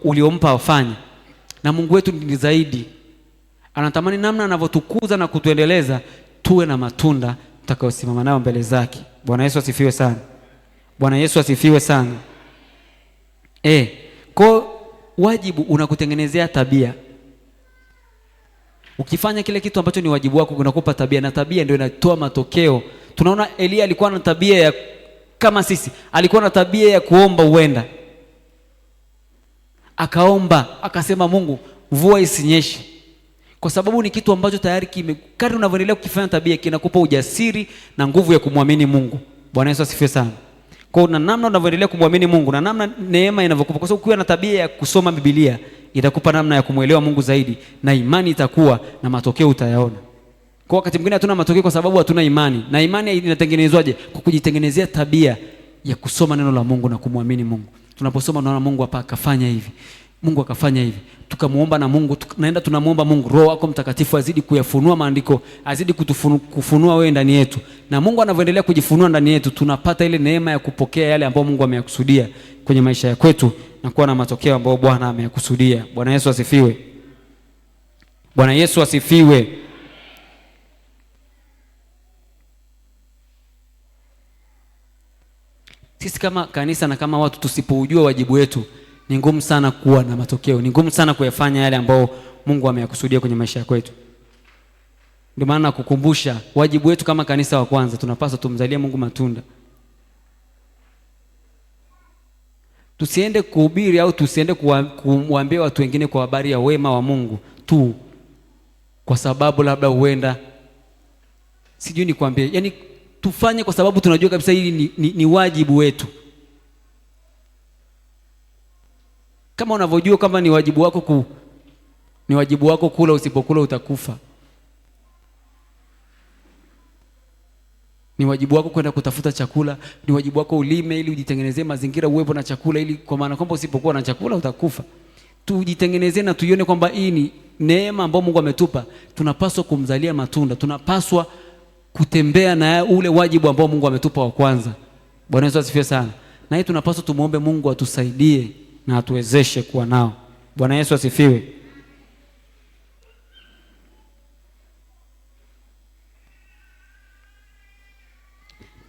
uliompa afanye. Na Mungu wetu ni zaidi, anatamani namna anavyotukuza na kutuendeleza tuwe na matunda tutakayosimama nayo mbele zake. Bwana Yesu asifiwe sana. Bwana Yesu asifiwe sana. Kwa wajibu unakutengenezea tabia. Ukifanya kile kitu ambacho ni wajibu wako unakupa tabia, na tabia ndio inatoa matokeo. Tunaona Elia alikuwa na tabia ya kama sisi, alikuwa na tabia ya kuomba uenda. Akaomba, akasema Mungu, mvua isinyeshe. Kwa sababu ni kitu ambacho tayari kadri unavyoendelea kukifanya tabia kinakupa ujasiri na nguvu ya kumwamini Mungu. Bwana Yesu asifiwe sana. Kwa na namna unavyoendelea kumwamini Mungu na namna neema inavyokupa, kwa sababu ukiwa na tabia ya kusoma Biblia itakupa namna ya kumuelewa Mungu zaidi, na imani itakuwa na matokeo utayaona. Kwa wakati mwingine hatuna matokeo kwa sababu hatuna imani. Na imani inatengenezwaje? Kwa kujitengenezea tabia ya kusoma neno la Mungu na kumwamini Mungu. Tunaposoma tunaona Mungu hapa akafanya hivi, Mungu akafanya hivi, tukamuomba na Mungu, tunaenda tunamuomba Mungu, Roho wako Mtakatifu azidi kuyafunua maandiko, azidi kufunua wewe ndani yetu. Na Mungu anavyoendelea kujifunua ndani yetu, tunapata ile neema ya kupokea yale ambayo Mungu ameyakusudia kwenye maisha yetu na kuwa na matokeo ambayo Bwana ameyakusudia. Bwana Yesu asifiwe. Bwana Yesu asifiwe. Sisi kama kanisa na kama watu tusipoujua wajibu wetu, ni ngumu sana kuwa na matokeo, ni ngumu sana kuyafanya yale ambayo Mungu ameyakusudia kwenye maisha yetu. Ndio maana nakukumbusha wajibu wetu kama kanisa wa kwanza, tunapaswa tumzalie Mungu matunda. Tusiende kuhubiri au tusiende kuwaambia watu wengine kwa habari ya wema wa Mungu tu kwa sababu labda huenda sijui nikwambie, yani tufanye kwa sababu tunajua kabisa hili ni wajibu wetu. Kama unavyojua kama ni wajibu wako kula, usipokula utakufa. Ni wajibu wako kwenda kutafuta chakula, ni wajibu wako ulime ili ujitengenezee mazingira uwepo na chakula, ili kwa maana kwamba usipokuwa na chakula utakufa. Tujitengenezee na tuione kwamba hii ni neema ambayo Mungu ametupa. Tunapaswa kumzalia matunda, tunapaswa kutembea na ule wajibu ambao Mungu ametupa wa kwanza. Bwana Yesu asifiwe sana. Na hii tunapaswa tumuombe Mungu atusaidie na atuwezeshe kuwa nao. Bwana Yesu asifiwe.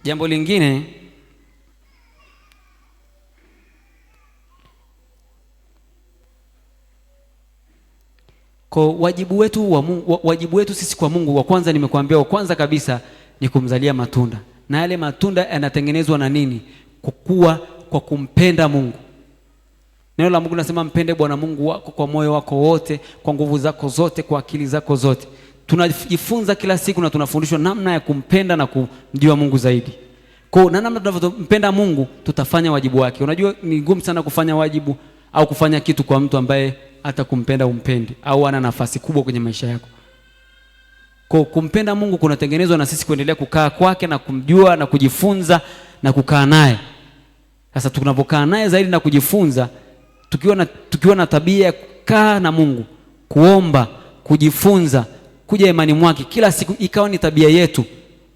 Jambo lingine, kwa wajibu wetu sisi kwa Mungu wa kwanza, nimekuambia wa kwanza kabisa ni kumzalia matunda. Na yale matunda yanatengenezwa na nini? Kwa kumpenda Mungu. Neno la Mungu linasema mpende Bwana Mungu wako kwa moyo wako wote, kwa nguvu zako zote, kwa akili zako zote. Tunajifunza kila siku na tunafundishwa namna ya kumpenda na kumjua Mungu zaidi. Kwa na namna tunavyompenda Mungu tutafanya wajibu wake. Unajua ni ngumu sana kufanya wajibu au kufanya kitu kwa mtu ambaye hata kumpenda umpendi au ana nafasi kubwa kwenye maisha yako. Kwa kumpenda Mungu kunatengenezwa na sisi kuendelea kukaa kwake na kumjua na kujifunza na kukaa naye. Sasa tunapokaa naye zaidi na kujifunza, tukiwa na tabia ya kukaa na Mungu, kuomba, kujifunza, kuja imani mwake kila siku, ikawa ni tabia yetu,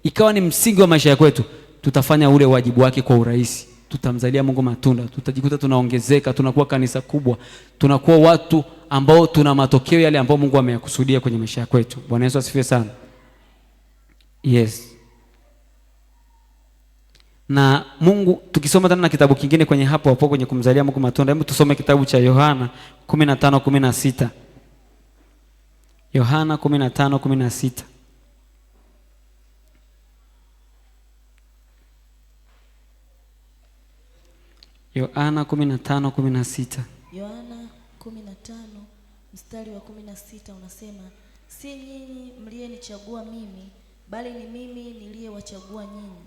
ikawa ni msingi wa maisha yetu, tutafanya ule wajibu wake kwa urahisi. Tutamzalia Mungu matunda, tutajikuta tunaongezeka, tunakuwa kanisa kubwa, tunakuwa watu ambao tuna matokeo yale ambao Mungu ameyakusudia kwenye maisha yetu. Bwana Yesu asifiwe sana. Yes. Na Mungu, tukisoma tena na kitabu kingine kwenye hapo kwenye kumzalia Mungu matunda, hebu tusome kitabu cha Yohana 15:16. Yohana 15:16. Yohana 15:16. Yohana 15 mstari wa 16 unasema, si nyinyi mlienichagua mimi, bali ni mimi niliyewachagua nyinyi,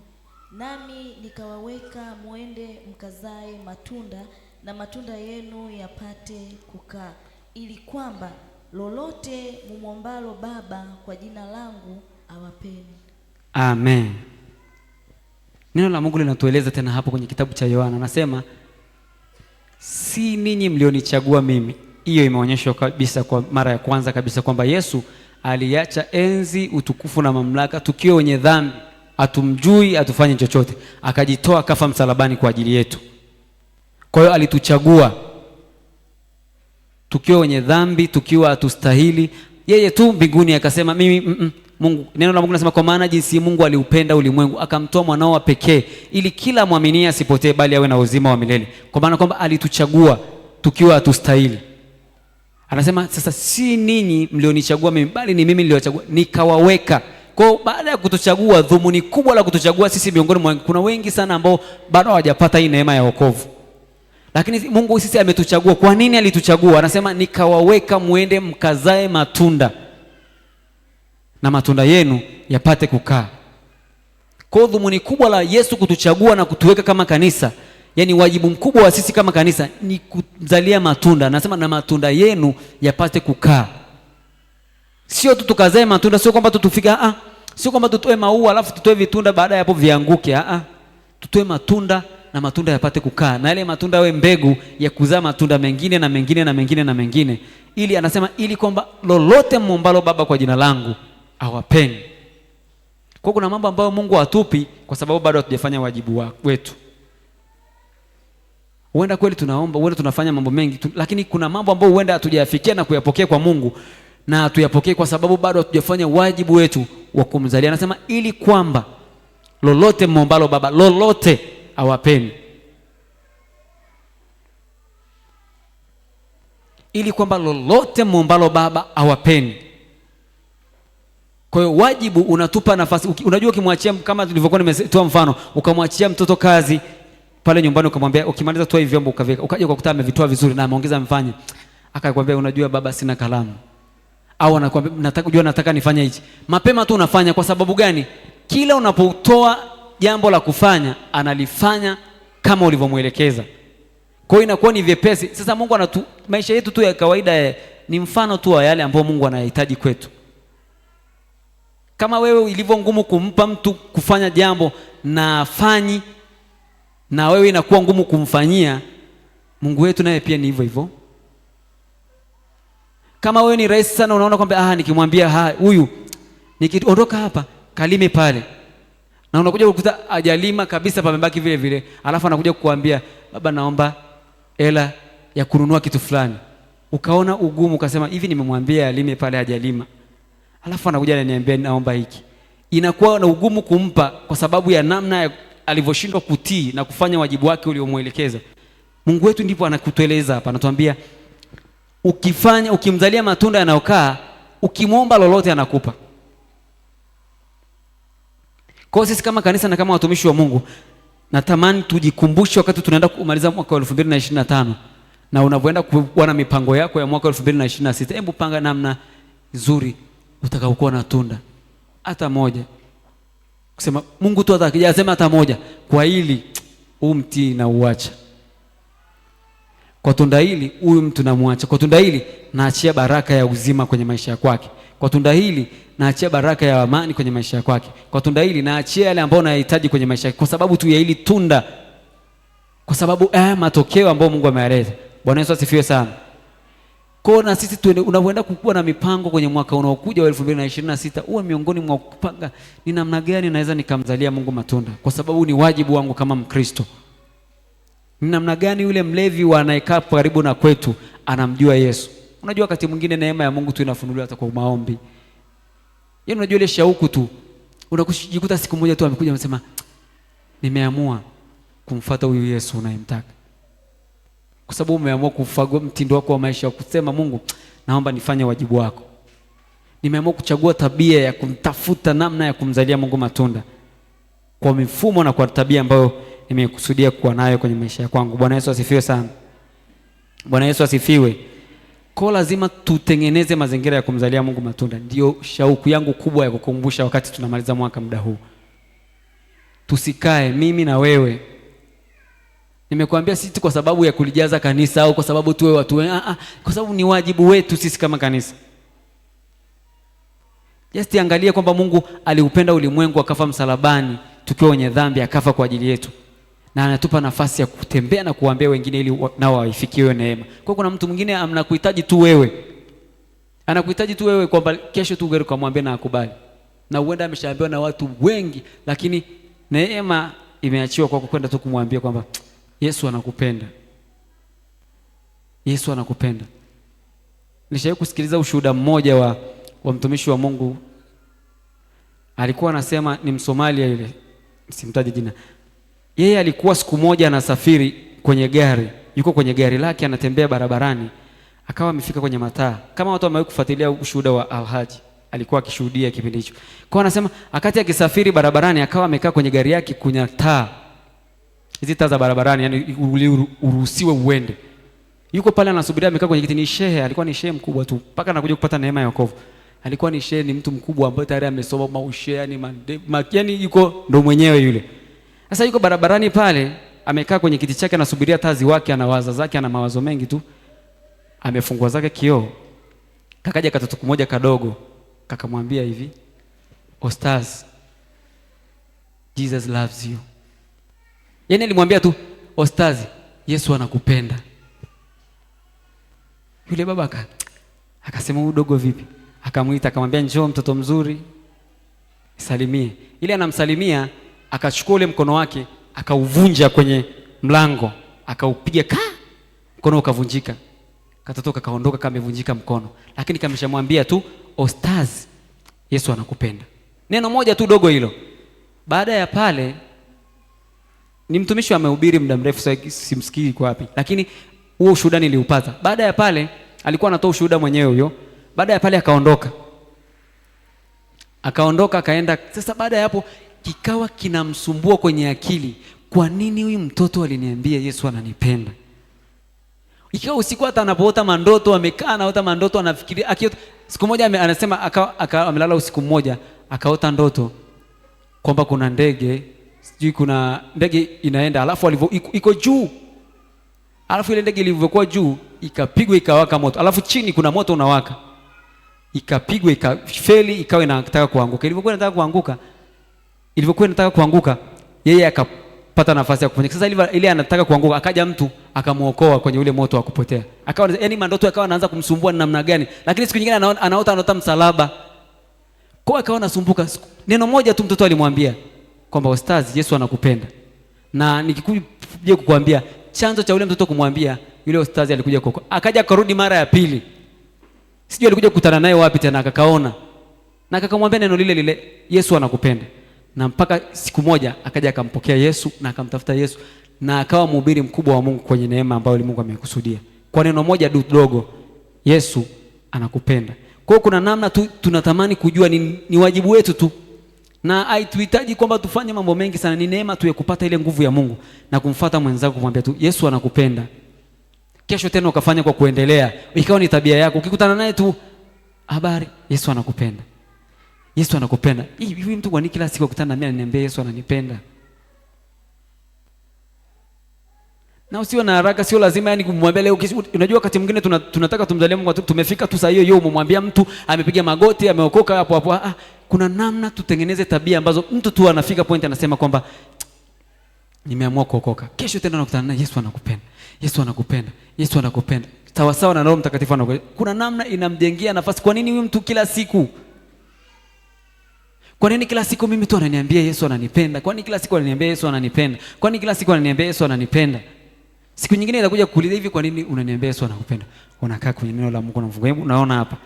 nami nikawaweka muende mkazae matunda, na matunda yenu yapate kukaa, ili kwamba lolote mumwombalo Baba kwa jina langu awapeni. Amen. Neno la Mungu linatueleza tena hapo kwenye kitabu cha Yohana, anasema si ninyi mlionichagua mimi. Hiyo imeonyeshwa kabisa kwa mara ya kwanza kabisa kwamba Yesu aliacha enzi, utukufu na mamlaka, tukiwa wenye dhambi, atumjui, atufanye chochote, akajitoa kafa msalabani kwa ajili yetu. Kwa hiyo alituchagua. tukiwa wenye dhambi, tukiwa hatustahili, yeye tu mbinguni akasema mimi Mungu, neno la Mungu linasema kwa maana jinsi Mungu aliupenda ulimwengu akamtoa mwanao wa pekee ili kila mwaminie asipotee bali awe na uzima wa milele. Kwa maana kwamba alituchagua tukiwa hatustahili. Anasema sasa si ninyi mlionichagua mimi bali ni mimi niliowachagua nikawaweka. Kwa baada ya kutuchagua, dhumuni kubwa la kutuchagua sisi miongoni mwa kuna wengi sana ambao bado hawajapata hii neema ya wokovu. Lakini Mungu sisi ametuchagua. Kwa nini alituchagua? Anasema nikawaweka muende mkazae matunda na matunda yenu yapate kukaa. Kwa dhumuni kubwa la Yesu kutuchagua na kutuweka kama kanisa, yani wajibu mkubwa wa sisi kama kanisa ni kuzalia matunda. Anasema na matunda yenu yapate kukaa. Sio tu tukazae matunda, sio kwamba tutufika sio kwamba tutoe maua alafu tutoe vitunda baada ya hapo vianguke. Tutoe matunda na matunda yapate kukaa. Na yale matunda yawe mbegu ya kuzaa matunda mengine na mengine na mengine na mengine. Ili anasema ili kwamba lolote mwombalo Baba kwa jina langu awapeni. Kwa kuna mambo ambayo Mungu hatupi kwa sababu bado hatujafanya wajibu wetu. Huenda kweli tunaomba, huenda tunafanya mambo mengi, lakini kuna mambo ambayo huenda hatujayafikia na kuyapokea kwa Mungu, na hatuyapokee kwa sababu bado hatujafanya wajibu wetu wa kumzalia. Anasema ili kwamba lolote mwombalo Baba, lolote awapeni. Ili kwamba lolote mwombalo Baba awapeni. Kwa hiyo wajibu unatupa nafasi. Unajua ukimwachia, kama tulivyokuwa nimetoa mfano, ukamwachia mtoto kazi pale nyumbani ukamwambia ukimaliza toa hivi vyombo ukaweka, ukaja ukakuta amevitoa vizuri na ameongeza mfanye, akakwambia unajua baba sina kalamu, au anakuambia nataka nifanye hichi, mapema tu unafanya. Kwa sababu gani? Kila unapotoa jambo la kufanya analifanya kama ulivyomuelekeza. Kwa hiyo inakuwa ni vyepesi. Sasa Mungu maisha yetu tu ya kawaida ni mfano tu wa yale ambayo Mungu anahitaji kwetu. Kama wewe ilivyo ngumu kumpa mtu kufanya jambo na afanyi, na wewe inakuwa ngumu kumfanyia, Mungu wetu naye pia ni hivyo hivyo. Kama wewe ni rahisi sana, unaona kwamba nikimwambia huyu nikiondoka hapa kalime pale, na unakuja kukuta ajalima kabisa, pamebaki vile vile, alafu anakuja kukuambia baba naomba hela ya kununua kitu fulani. Ukaona ugumu, ukasema hivi nimemwambia alime pale hajalima, alafu anakuja ananiambia naomba hiki. Inakuwa na ugumu kumpa kwa sababu ya namna alivyoshindwa kutii na kufanya wajibu wake uliomuelekeza. Mungu wetu ndipo anakutueleza hapa, anatuambia ukimzalia matunda yanayokaa, ukimwomba lolote anakupa. Kwa sisi kama kanisa na kama watumishi wa Mungu, natamani tujikumbushe wakati tunaenda kumaliza mwaka wa 2025 na unavyoenda kuwa na mipango yako ya mwaka wa 2026, hebu panga namna nzuri utakaokuwa na tunda hata moja. Kusema Mungu tu atakijasema hata moja, kwa hili mti na uacha, kwa tunda hili huyu mtu namuacha, kwa tunda hili naachia baraka ya uzima kwenye maisha yake, kwa tunda hili naachia baraka ya amani kwenye maisha yake, kwa tunda hili naachia yale ambayo unayahitaji kwenye maisha yake, kwa sababu tu ya hili tunda, kwa sababu matokeo ambayo Mungu ameyaleta. Bwana Yesu asifiwe sana. Kwa na sisi unapoenda kukua na mipango kwenye mwaka unaokuja wa 2026, uwe miongoni mwa kupanga ni namna gani naweza nikamzalia Mungu matunda, kwa sababu ni wajibu wangu kama Mkristo. Ni namna gani yule mlevi anayekaa karibu na kwetu anamjua Yesu. Unajua wakati mwingine neema ya Mungu tu inafunuliwa hata kwa maombi. Yaani unajua ile shauku tu, unakujikuta siku moja tu amekuja amesema nimeamua kumfuata huyu Yesu unayemtaka. Kwa sababu umeamua kufagua mtindo wako wa maisha, kusema Mungu naomba nifanye wajibu wako. Nimeamua kuchagua tabia ya kumtafuta namna ya kumzalia Mungu matunda kwa mifumo na kwa tabia ambayo nimekusudia kuwa nayo kwenye maisha yangu. Bwana Yesu asifiwe sana. Bwana Yesu asifiwe. Kwa lazima tutengeneze mazingira ya kumzalia Mungu matunda. Ndio shauku yangu kubwa ya kukumbusha wakati tunamaliza mwaka muda huu. Tusikae mimi na wewe. Nimekuambia sisi kwa sababu ya kulijaza kanisa au kwa sababu tuwe watu kwa sababu ni wajibu wetu sisi kama kanisa. Just angalia kwamba Mungu aliupenda ulimwengu akafa msalabani tukiwa wenye dhambi, akafa kwa ajili yetu. Na anatupa nafasi ya kutembea na kuambia wengine ili nao waifikie hiyo neema. Kwa kuna mtu mwingine anakuhitaji tu wewe. Anakuhitaji tu wewe kwamba kesho tu ungeri kumwambia na akubali. Na huenda ameshaambiwa na watu wengi, lakini neema imeachiwa kwa kwenda tu kumwambia kwamba Yesu anakupenda. Yesu anakupenda. Nilishawahi kusikiliza ushuhuda mmoja wa mtumishi wa Mungu. Alikuwa anasema, ni Msomalia yule, simtaje jina. Yeye alikuwa siku moja anasafiri kwenye gari, yuko kwenye gari lake anatembea barabarani, akawa amefika kwenye mataa. Kama watu wamewahi kufuatilia ushuhuda wa Alhaji, alikuwa akishuhudia kipindi hicho. Kwa anasema akati akisafiri barabarani akawa amekaa kwenye gari yake kwenye taa. Hizi taa za barabarani, yani uruhusiwe uende. Yuko pale anasubiria, amekaa kwenye kiti. Ni shehe, alikuwa ni shehe mkubwa tu, mpaka anakuja kupata neema ya wokovu. Alikuwa ni shehe, ni mtu mkubwa ambaye tayari amesoma maushe, yani yuko ndo mwenyewe yule. Sasa yuko barabarani pale, amekaa kwenye kiti chake anasubiria taa ziwake, anawaza zake, ana mawazo mengi tu. Amefungua zake kioo. Kakaja katoto kimoja kadogo, kakamwambia hivi, Ostaz, Jesus loves you. Yani alimwambia tu, Ostaz, Yesu anakupenda. Yule baba akasema, huyu dogo vipi? Akamuita akamwambia, njoo mtoto mzuri, salimie. Ile anamsalimia, akachukua ule mkono wake akauvunja kwenye mlango, akaupiga mkono ukavunjika. Katoto kakaondoka kamevunjika mkono, lakini kameshamwambia tu, Ostaz, Yesu anakupenda. Neno moja tu dogo hilo. Baada ya pale, ni mtumishi amehubiri muda mrefu, sasa simsikii kwa wapi, lakini huo ushuhuda niliupata. Baada ya pale alikuwa anatoa ushuhuda mwenyewe huyo. Baada ya pale akaondoka akaenda. Sasa baada ya hapo kikawa kinamsumbua kwenye akili, kwa nini huyu mtoto aliniambia Yesu ananipenda? Ikawa usiku hata anapoota mandoto, amekaa anaota mandoto, anafikiria akiota. Siku moja anasema amelala usiku mmoja, akaota ndoto kwamba kuna ndege, sijui kuna ndege inaenda, alafu iko juu. Alafu ile ndege ilivyokuwa juu ikapigwa ikawaka moto. Alafu chini kuna moto unawaka. Ikapigwa ikafeli, ikawa inataka kuanguka. Ilivyokuwa inataka kuanguka, yeye akapata nafasi ya kufanya. Sasa ile anataka kuanguka, akaja mtu akamuokoa kwenye ule moto wa kupotea. Akawa yani mandoto yakawa anaanza kumsumbua ni namna gani. Lakini siku nyingine anaota msalaba. Kwa akawa anasumbuka. Neno moja tu mtoto alimwambia kwamba Ostaz, Yesu anakupenda. Na nikikuja kukuambia chanzo cha ule mtoto kumwambia yule Ostaz, alikuja koko. Akaja karudi mara ya pili. Sijui alikuja kukutana naye wapi tena, akakaona. Na akakamwambia neno lile lile, Yesu anakupenda. Na mpaka siku moja akaja akampokea Yesu na akamtafuta Yesu na akawa mhubiri mkubwa wa Mungu kwenye neema ambayo Mungu amekusudia. Kwa neno moja dogo, Yesu anakupenda. Kwa hiyo kuna namna tu tunatamani kujua, ni wajibu wetu tu. Na haituhitaji kwamba tufanye mambo mengi sana, ni neema tu ya kupata ile nguvu ya Mungu na kumfuata mwenzako, kumwambia tu Yesu anakupenda. Kesho tena ukafanya kwa kuendelea, ikawa ni tabia yako. Ukikutana naye tu, habari, Yesu anakupenda. Yesu anakupenda. Hivi mtu kwa nini kila siku akutana na mimi ananiambia Yesu ananipenda? Na usiwe na haraka, sio lazima yani kumwambia leo. Unajua wakati mwingine tunataka tumjalie Mungu, tumefika tu saa hiyo umemwambia mtu amepiga magoti ameokoka hapo hapo. Kuna namna tutengeneze tabia ambazo mtu tu anafika point anasema kwamba nimeamua kuokoka. Kesho tena unakutana naye, Yesu anakupenda. Yesu anakupenda. Yesu anakupenda. Sawa sawa na Roho Mtakatifu anakupenda. Kuna namna inamjengea nafasi. Kwa nini huyu mtu kila siku? Kwa nini kila siku mimi tu ananiambia Yesu ananipenda? Kwa nini kila siku ananiambia Yesu ananipenda? Kwa nini kila siku ananiambia Yesu ananipenda? Siku nyingine inakuja kukuuliza, hivi kwa nini unaniambia Yesu anakupenda? Unakaa kwenye neno la Mungu unamfungulia. Unaona hapa.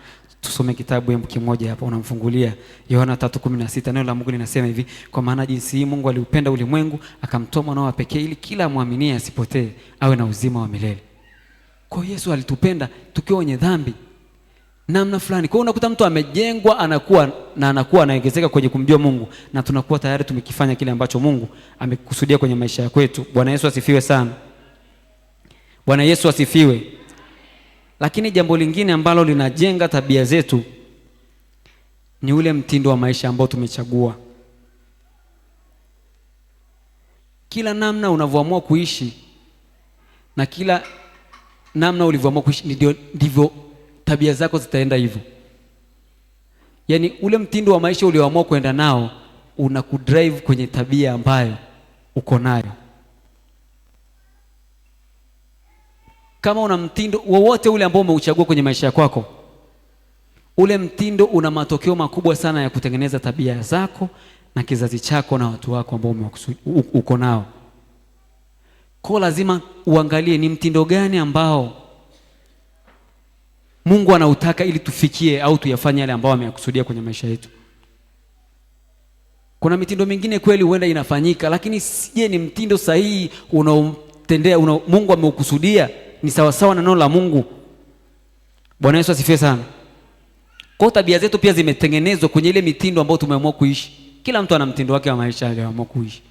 Tusome kitabu kimoja hapa, unamfungulia Yohana 3:16. Neno la Mungu linasema hivi, kwa maana jinsi hii Mungu aliupenda ulimwengu akamtoa mwanawe pekee ili kila muaminie asipotee awe na uzima wa milele. Kwa Yesu alitupenda tukiwa wenye dhambi namna fulani. Kwa unakuta mtu amejengwa, anakuwa anaongezeka kwenye kumjua Mungu, na tunakuwa tayari tumekifanya kile ambacho Mungu amekusudia kwenye maisha yetu. Bwana Yesu asifiwe sana. Bwana Yesu asifiwe. Lakini jambo lingine ambalo linajenga tabia zetu ni ule mtindo wa maisha ambao tumechagua. Kila namna unavyoamua kuishi na kila namna ulivyoamua kuishi ndivyo tabia zako zitaenda hivyo. Yaani ule mtindo wa maisha ulioamua kwenda nao unakudrive kwenye tabia ambayo uko nayo. Kama una mtindo wowote ule ambao umeuchagua kwenye maisha yako, ule mtindo una matokeo makubwa sana ya kutengeneza tabia zako na kizazi chako na watu wako ambao uko nao. Kwa lazima uangalie ni mtindo gani ambao Mungu anautaka ili tufikie au tuyafanye yale ambayo ameyakusudia kwenye maisha yetu. Kuna mitindo mingine kweli huenda inafanyika, lakini je, ni mtindo sahihi unaomtendea Mungu ameukusudia? Ni sawasawa na neno la Mungu? Bwana Yesu asifiwe sana. Kwa tabia zetu pia zimetengenezwa kwenye ile mitindo ambayo tumeamua kuishi. Kila mtu ana mtindo wake wa maisha aliyoamua kuishi,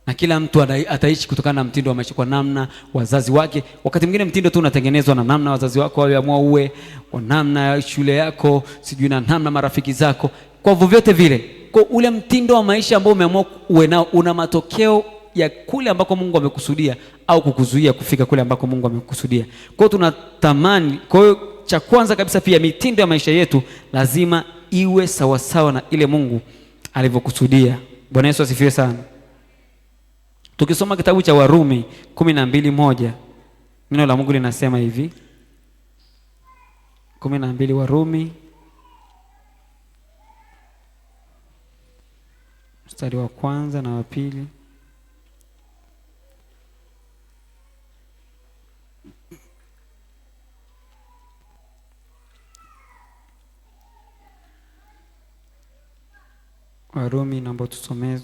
na kila mtu ataishi kutokana na mtindo wa maisha, kwa namna wazazi wake. Wakati mwingine mtindo tu unatengenezwa na namna wazazi wako waliamua uwe, kwa namna shule yako, sijui na namna marafiki zako, kwa vyovyote vile. Kwa ule mtindo wa maisha ambao umeamua uwe nao una matokeo ya kule ambako Mungu amekusudia au kukuzuia kufika kule ambako Mungu amekusudia. Kwa hiyo tunatamani, kwa hiyo cha kwanza kabisa pia mitindo ya maisha yetu lazima iwe sawasawa na ile Mungu alivyokusudia. Bwana Yesu asifiwe sana. Tukisoma kitabu cha Warumi 12:1, neno la Mungu linasema hivi. 12 Warumi mstari wa kwanza na wa pili. Warumi naomba tusomee.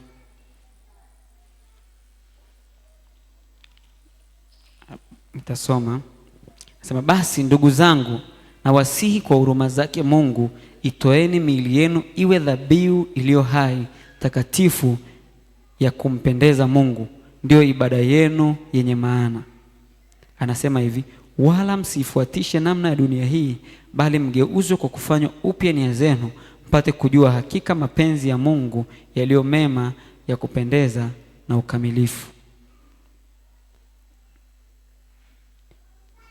Nitasoma. Nasema, basi ndugu zangu, nawasihi kwa huruma zake Mungu, itoeni miili yenu iwe dhabihu iliyo hai, takatifu, ya kumpendeza Mungu, ndio ibada yenu yenye maana. Anasema hivi, wala msifuatishe namna ya dunia hii, bali mgeuzwe kwa kufanywa upya nia zenu, mpate kujua hakika mapenzi ya Mungu yaliyo mema, ya kupendeza na ukamilifu.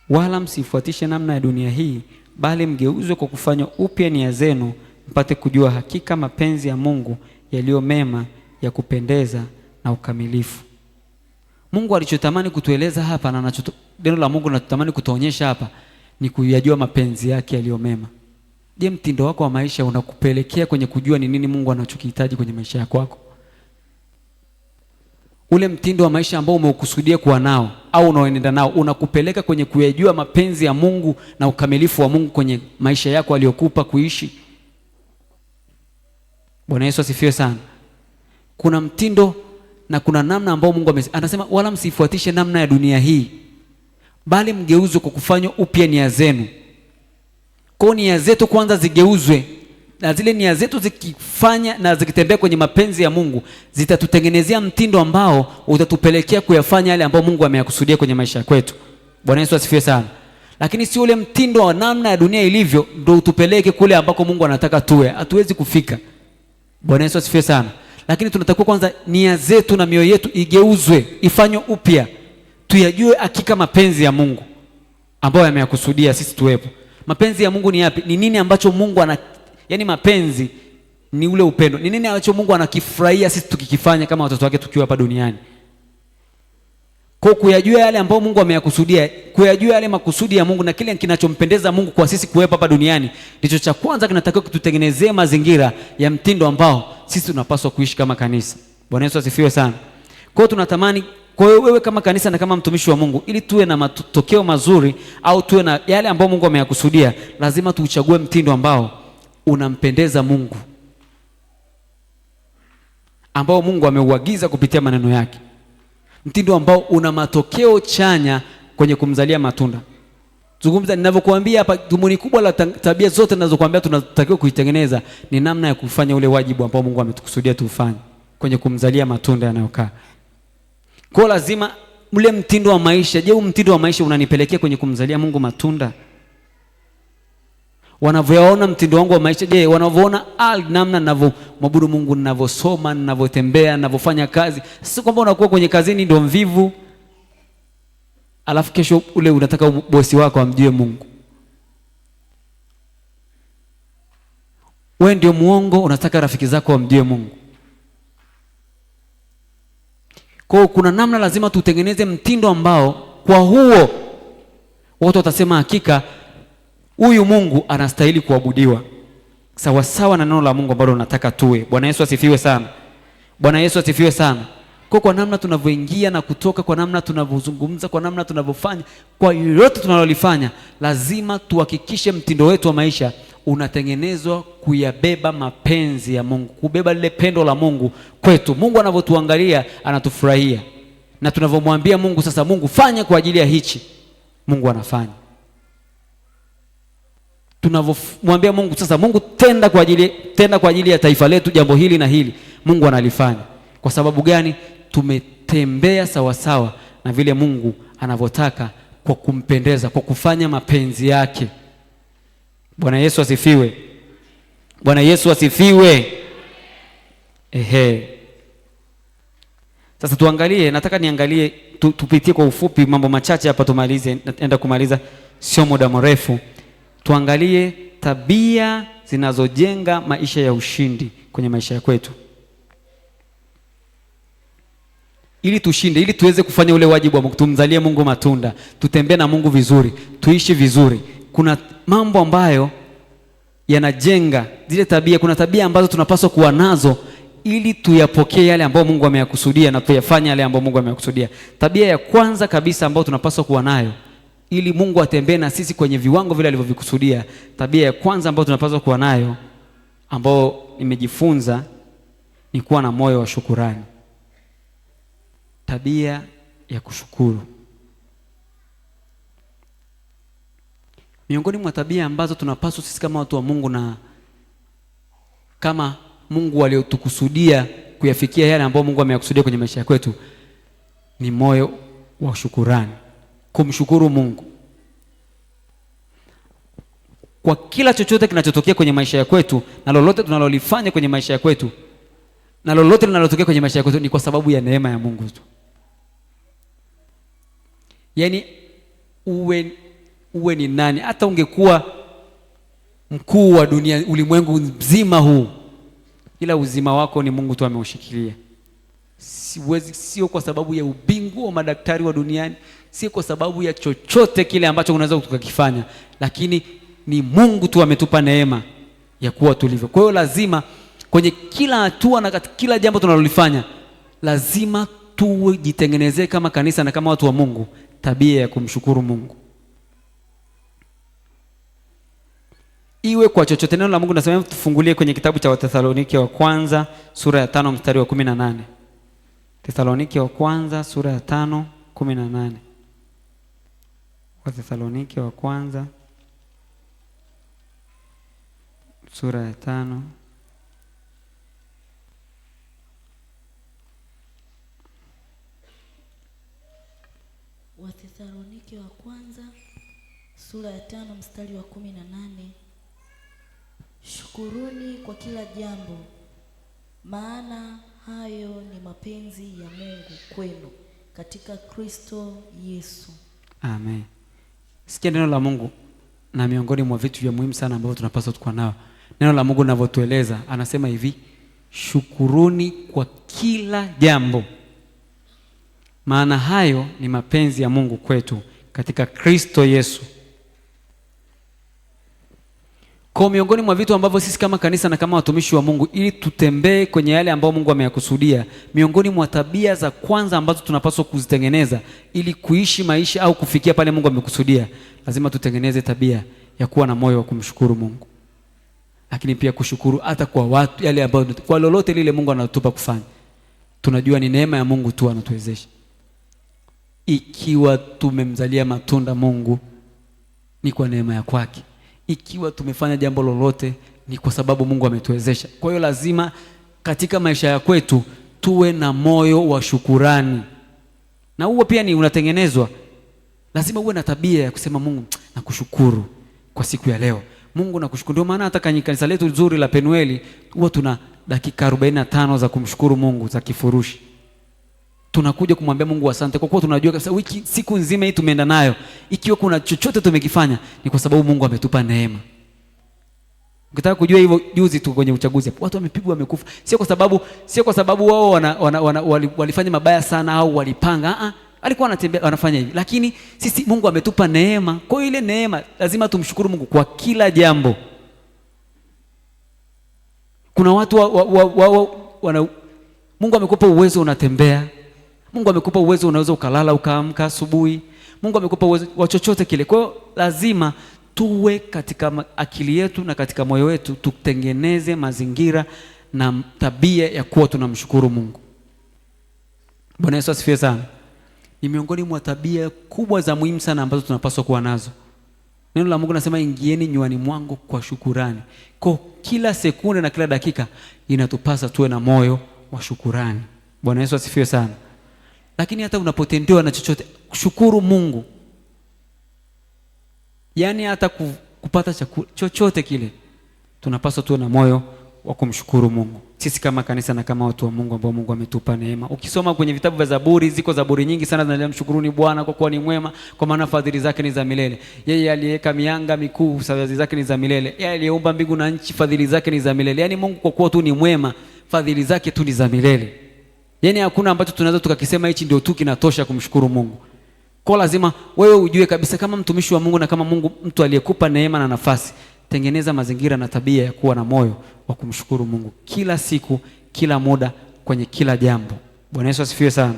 Wala msifuatishe namna ya dunia hii, bali mgeuzwe kwa kufanywa upya nia zenu, mpate kujua hakika mapenzi ya Mungu yaliyo mema, ya kupendeza na ukamilifu. Mungu alichotamani kutueleza hapa, na neno la Mungu linatutamani kutuonyesha hapa, ni kuyajua mapenzi yake yaliyo mema. Je, mtindo wako wa maisha unakupelekea kwenye kujua ni nini Mungu anachokihitaji kwenye maisha yako? Ule mtindo wa maisha ambao umeukusudia kuwa nao au unaoenda nao unakupeleka kwenye kuyajua mapenzi ya Mungu na ukamilifu wa Mungu kwenye maisha yako aliyokupa kuishi? Bwana Yesu asifiwe sana. Kuna mtindo na kuna namna ambao Mungu anasema, wala msifuatishe namna ya dunia hii, bali mgeuzwe kwa kufanywa upya nia zenu. Kwa nia zetu kwanza zigeuzwe, na zile nia zetu zikifanya na zikitembea kwenye mapenzi ya Mungu, zitatutengenezea mtindo ambao utatupelekea kuyafanya yale ambayo Mungu ameyakusudia kwenye maisha yetu. Bwana Yesu asifiwe sana. Lakini si ule mtindo wa namna ya dunia ilivyo ndio utupeleke kule ambako Mungu anataka tuwe. Hatuwezi kufika. Bwana Yesu asifiwe sana. Lakini tunatakiwa kwanza nia zetu na mioyo yetu igeuzwe, ifanywe upya, tuyajue hakika mapenzi ya Mungu ambayo ameyakusudia sisi tuwepo. Mapenzi ya Mungu ni yapi? Ni nini ambacho Mungu yaani mapenzi ni ule upendo. Ni nini ambacho Mungu anakifurahia sisi tukikifanya kama watoto wake tukiwa hapa duniani? Kwa kuyajua yale ambayo Mungu ameyakusudia, kuyajua yale makusudi ya Mungu na kile kinachompendeza Mungu kwa sisi kuwepo hapa duniani, ndicho cha kwanza kinatakiwa kututengenezea mazingira ya mtindo ambao sisi tunapaswa kuishi kama kanisa. Bwana Yesu asifiwe sana. Kwa hiyo tunatamani, kwa hiyo wewe kama kanisa na kama mtumishi wa Mungu, ili tuwe na matokeo mazuri au tuwe na yale ambayo Mungu ameyakusudia, lazima tuuchague mtindo ambao unampendeza Mungu, ambao Mungu ameuagiza kupitia maneno yake, mtindo ambao una matokeo chanya kwenye kumzalia matunda. Zungumza ninavyokuambia hapa, dhumuni kubwa la tabia zote ninazokuambia tunatakiwa kuitengeneza ni namna ya kufanya ule wajibu ambao Mungu ametukusudia tufanye kwenye kumzalia matunda yanayokaa. Kwa lazima ule mtindo wa maisha, je, mtindo wa maisha unanipelekea kwenye kumzalia Mungu matunda? Wanavyoona mtindo wangu wa maisha, je, wanavyoona namna ninavyomwabudu Mungu, ninavyosoma, ninavyotembea, ninavyofanya kazi? Si kwamba unakuwa kwenye kazini ndio mvivu, alafu kesho ule unataka bosi wako amjue Mungu. Wewe ndio muongo, unataka rafiki zako wamjue Mungu. Kwa kuna namna lazima tutengeneze mtindo ambao kwa huo watu watasema hakika huyu Mungu anastahili kuabudiwa sawa sawa na neno la Mungu ambalo nataka tuwe. Bwana Yesu asifiwe sana. Bwana Yesu asifiwe sana. Kwa namna tunavyoingia na kutoka, kwa namna tunavyozungumza, kwa namna tunavyofanya, kwa yote tunalolifanya, lazima tuhakikishe mtindo wetu wa maisha unatengenezwa kuyabeba mapenzi ya Mungu, kubeba lile pendo la Mungu kwetu. Mungu anavyotuangalia anatufurahia, na tunavyomwambia Mungu, sasa Mungu fanya kwa ajili ya hichi, Mungu anafanya. Tunavyomwambia Mungu, sasa Mungu tenda kwa ajili ya taifa letu jambo hili na hili, Mungu analifanya. Kwa sababu gani? Tumetembea sawasawa na vile Mungu anavyotaka, kwa kumpendeza, kwa kufanya mapenzi yake. Bwana Yesu asifiwe. Bwana Yesu asifiwe. Sasa tuangalie, nataka niangalie, tupitie kwa ufupi mambo machache hapa tumalize, naenda kumaliza sio muda mrefu. Tuangalie tabia zinazojenga maisha ya ushindi kwenye maisha ya kwetu, ili tushinde, ili tuweze kufanya ule wajibu wa tumzalie Mungu matunda, tutembee na Mungu vizuri, tuishi vizuri. Kuna mambo ambayo yanajenga zile tabia. Kuna tabia ambazo tunapaswa kuwa nazo ili tuyapokee yale ambayo Mungu ameyakusudia na tuyafanye yale ambayo Mungu ameyakusudia. Tabia ya kwanza kabisa ambayo tunapaswa kuwa nayo ili Mungu atembee na sisi kwenye viwango vile alivyovikusudia, tabia ya kwanza ambayo tunapaswa kuwa nayo, ambayo nimejifunza, ni kuwa na moyo wa shukurani. Tabia ya kushukuru. Miongoni mwa tabia ambazo tunapaswa sisi kama watu wa Mungu na kama Mungu aliyotukusudia kuyafikia yale ambayo Mungu ameyakusudia kwenye maisha yetu, ni moyo wa shukurani. Kumshukuru Mungu kwa kila chochote kinachotokea kwenye maisha ya kwetu, na lolote tunalolifanya kwenye maisha ya kwetu, na lolote linalotokea kwenye maisha ya kwetu, ni kwa sababu ya neema ya Mungu tu. Yaani uwe ni nani, hata ungekuwa mkuu wa dunia, ulimwengu mzima huu, ila uzima wako ni Mungu tu ameushikilia. Sio kwa sababu ya ubingwa wa madaktari wa duniani, sio kwa sababu ya chochote kile ambacho unaweza kukifanya, lakini ni Mungu tu ametupa neema ya kuwa tulivyo. Kwa hiyo lazima kwenye kila hatua na katika kila jambo tunalolifanya, lazima tujitengenezee kama kanisa na kama watu wa Mungu tabia ya kumshukuru Mungu. Iwe kwa chochote. Neno la Mungu nasema tufungulie kwenye kitabu cha Wathesalonike wa kwanza sura ya 5 mstari wa 18. Wathesalonike wa kwanza sura ya 5:18. Wathesalonike wa kwanza sura ya 5. Wathesalonike wa kwanza sura ya 5 mstari wa 18. Shukuruni kwa kila jambo, maana hayo ni mapenzi ya Mungu kwenu katika Kristo Yesu. Amen. Sikia neno la Mungu, na miongoni mwa vitu vya muhimu sana ambavyo tunapaswa tukua nao. Neno la Mungu linavyotueleza, anasema hivi, shukuruni kwa kila jambo, maana hayo ni mapenzi ya Mungu kwetu katika Kristo Yesu. Kwa miongoni mwa vitu ambavyo sisi kama kanisa na kama watumishi wa Mungu, ili tutembee kwenye yale ambayo Mungu ameyakusudia, miongoni mwa tabia za kwanza ambazo tunapaswa kuzitengeneza ili kuishi maisha au kufikia pale Mungu amekusudia, lazima tutengeneze tabia ya kuwa na moyo wa kumshukuru Mungu. Lakini pia kushukuru hata kwa watu, yale ambayo kwa lolote lile Mungu anatupa kufanya. Tunajua ni neema ya Mungu tu anatuwezesha. Ikiwa tumemzalia matunda Mungu, ni kwa neema ya kwake. Ikiwa tumefanya jambo lolote, ni kwa sababu Mungu ametuwezesha. Kwa hiyo lazima katika maisha ya kwetu tuwe na moyo wa shukurani. Na huo pia ni unatengenezwa. Lazima uwe na tabia ya kusema Mungu, nakushukuru kwa siku ya leo. Mungu nakushukuru. Ndio maana hata kanisa letu nzuri la Penueli huwa tuna dakika 45 za kumshukuru Mungu za kifurushi. Tunakuja kumwambia Mungu asante, kwa kuwa tunajua kabisa wiki siku nzima hii tumeenda nayo, ikiwa kuna chochote tumekifanya ni kwa sababu Mungu ametupa neema. Ukitaka kujua hivyo, juzi tu kwenye uchaguzi watu wamepigwa, wamekufa, sio kwa sababu wao walifanya mabaya sana au walipanga. Alikuwa anatembea wanafanya hivi, lakini sisi Mungu ametupa neema. Kwa hiyo ile neema lazima tumshukuru Mungu kwa kila jambo. Kuna watu Mungu amekupa uwezo, unatembea, Mungu amekupa uwezo, unaweza ukalala ukaamka asubuhi. Mungu amekupa uwezo wa chochote kile. Kwa hiyo lazima tuwe katika akili yetu na katika moyo wetu tutengeneze mazingira na tabia ya kuwa tunamshukuru Mungu. Bwana Yesu asifiwe sana. Ni miongoni mwa tabia kubwa za muhimu sana ambazo tunapaswa kuwa nazo. Neno la Mungu nasema ingieni nywani mwangu kwa shukurani. Kwa kila sekunde na kila dakika inatupasa tuwe na moyo wa shukurani. Bwana Yesu asifiwe sana. Lakini hata unapotendewa na chochote, shukuru Mungu. Yaani hata kupata chakula chochote kile, tunapaswa tuwe na moyo wa kumshukuru Mungu. Sisi kama kanisa na kama watu wa Mungu ambao Mungu ametupa neema. Ukisoma kwenye vitabu vya Zaburi, ziko Zaburi nyingi sana zinaeleza mshukuruni Bwana kwa kuwa ni mwema, kwa maana fadhili zake ni za milele. Yeye aliyeweka mianga mikuu, fadhili zake ni za milele. Yeye aliyeumba mbingu na nchi, fadhili zake ni za milele. Yaani Mungu kwa kuwa tu ni mwema, fadhili zake tu ni za milele. Yaani hakuna ambacho tunaweza tukakisema hichi ndio tu kinatosha kumshukuru Mungu. Kwa lazima wewe ujue kabisa kama mtumishi wa Mungu na kama Mungu mtu aliyekupa neema na nafasi, tengeneza mazingira na tabia ya kuwa na moyo wa kumshukuru Mungu kila siku, kila muda, kwenye kila jambo. Bwana Yesu asifiwe sana.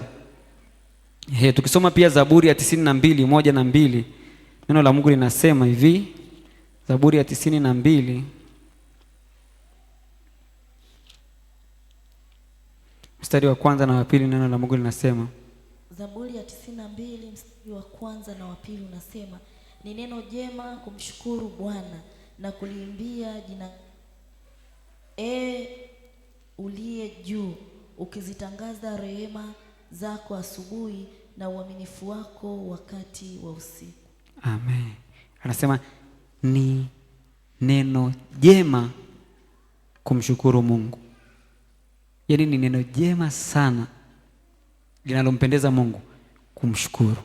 Tukisoma pia Zaburi ya 92:1-2, neno la Mungu linasema hivi. Zaburi ya 92 mstari wa kwanza na wa pili, neno la Mungu linasema. Zaburi ya 92 mstari wa kwanza na wa pili unasema, ni neno jema kumshukuru Bwana na kuliimbia jina uliye juu, ukizitangaza rehema zako asubuhi na uaminifu wako wakati wa usiku. Amen. Anasema ni neno jema kumshukuru Mungu. Yaani ni neno jema sana linalompendeza Mungu kumshukuru.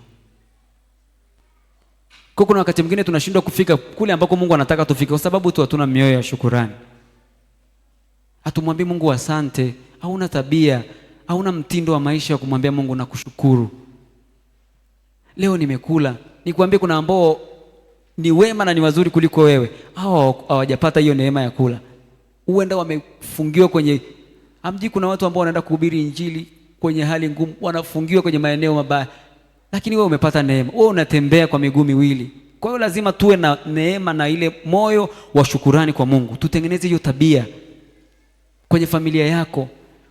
Kwa kuna wakati mwingine tunashindwa kufika kule ambako Mungu anataka tufike kwa sababu tu hatuna mioyo ya shukrani. Hatumwambii Mungu asante, hauna tabia, hauna mtindo wa maisha wa kumwambia Mungu na kushukuru. Leo nimekula, nikwambie kuna ambao ni wema na ni wazuri kuliko wewe. Hao hawajapata hiyo neema ya kula. Huenda wamefungiwa kwenye kuna watu ambao wanaenda kuhubiri injili kwenye hali ngumu, wanafungiwa kwenye maeneo mabaya. Lakini wewe umepata neema. Wewe unatembea kwa miguu miwili. Kwa hiyo lazima tuwe na neema na ile moyo wa shukurani kwa Mungu. Tutengeneze hiyo tabia kwenye familia yako.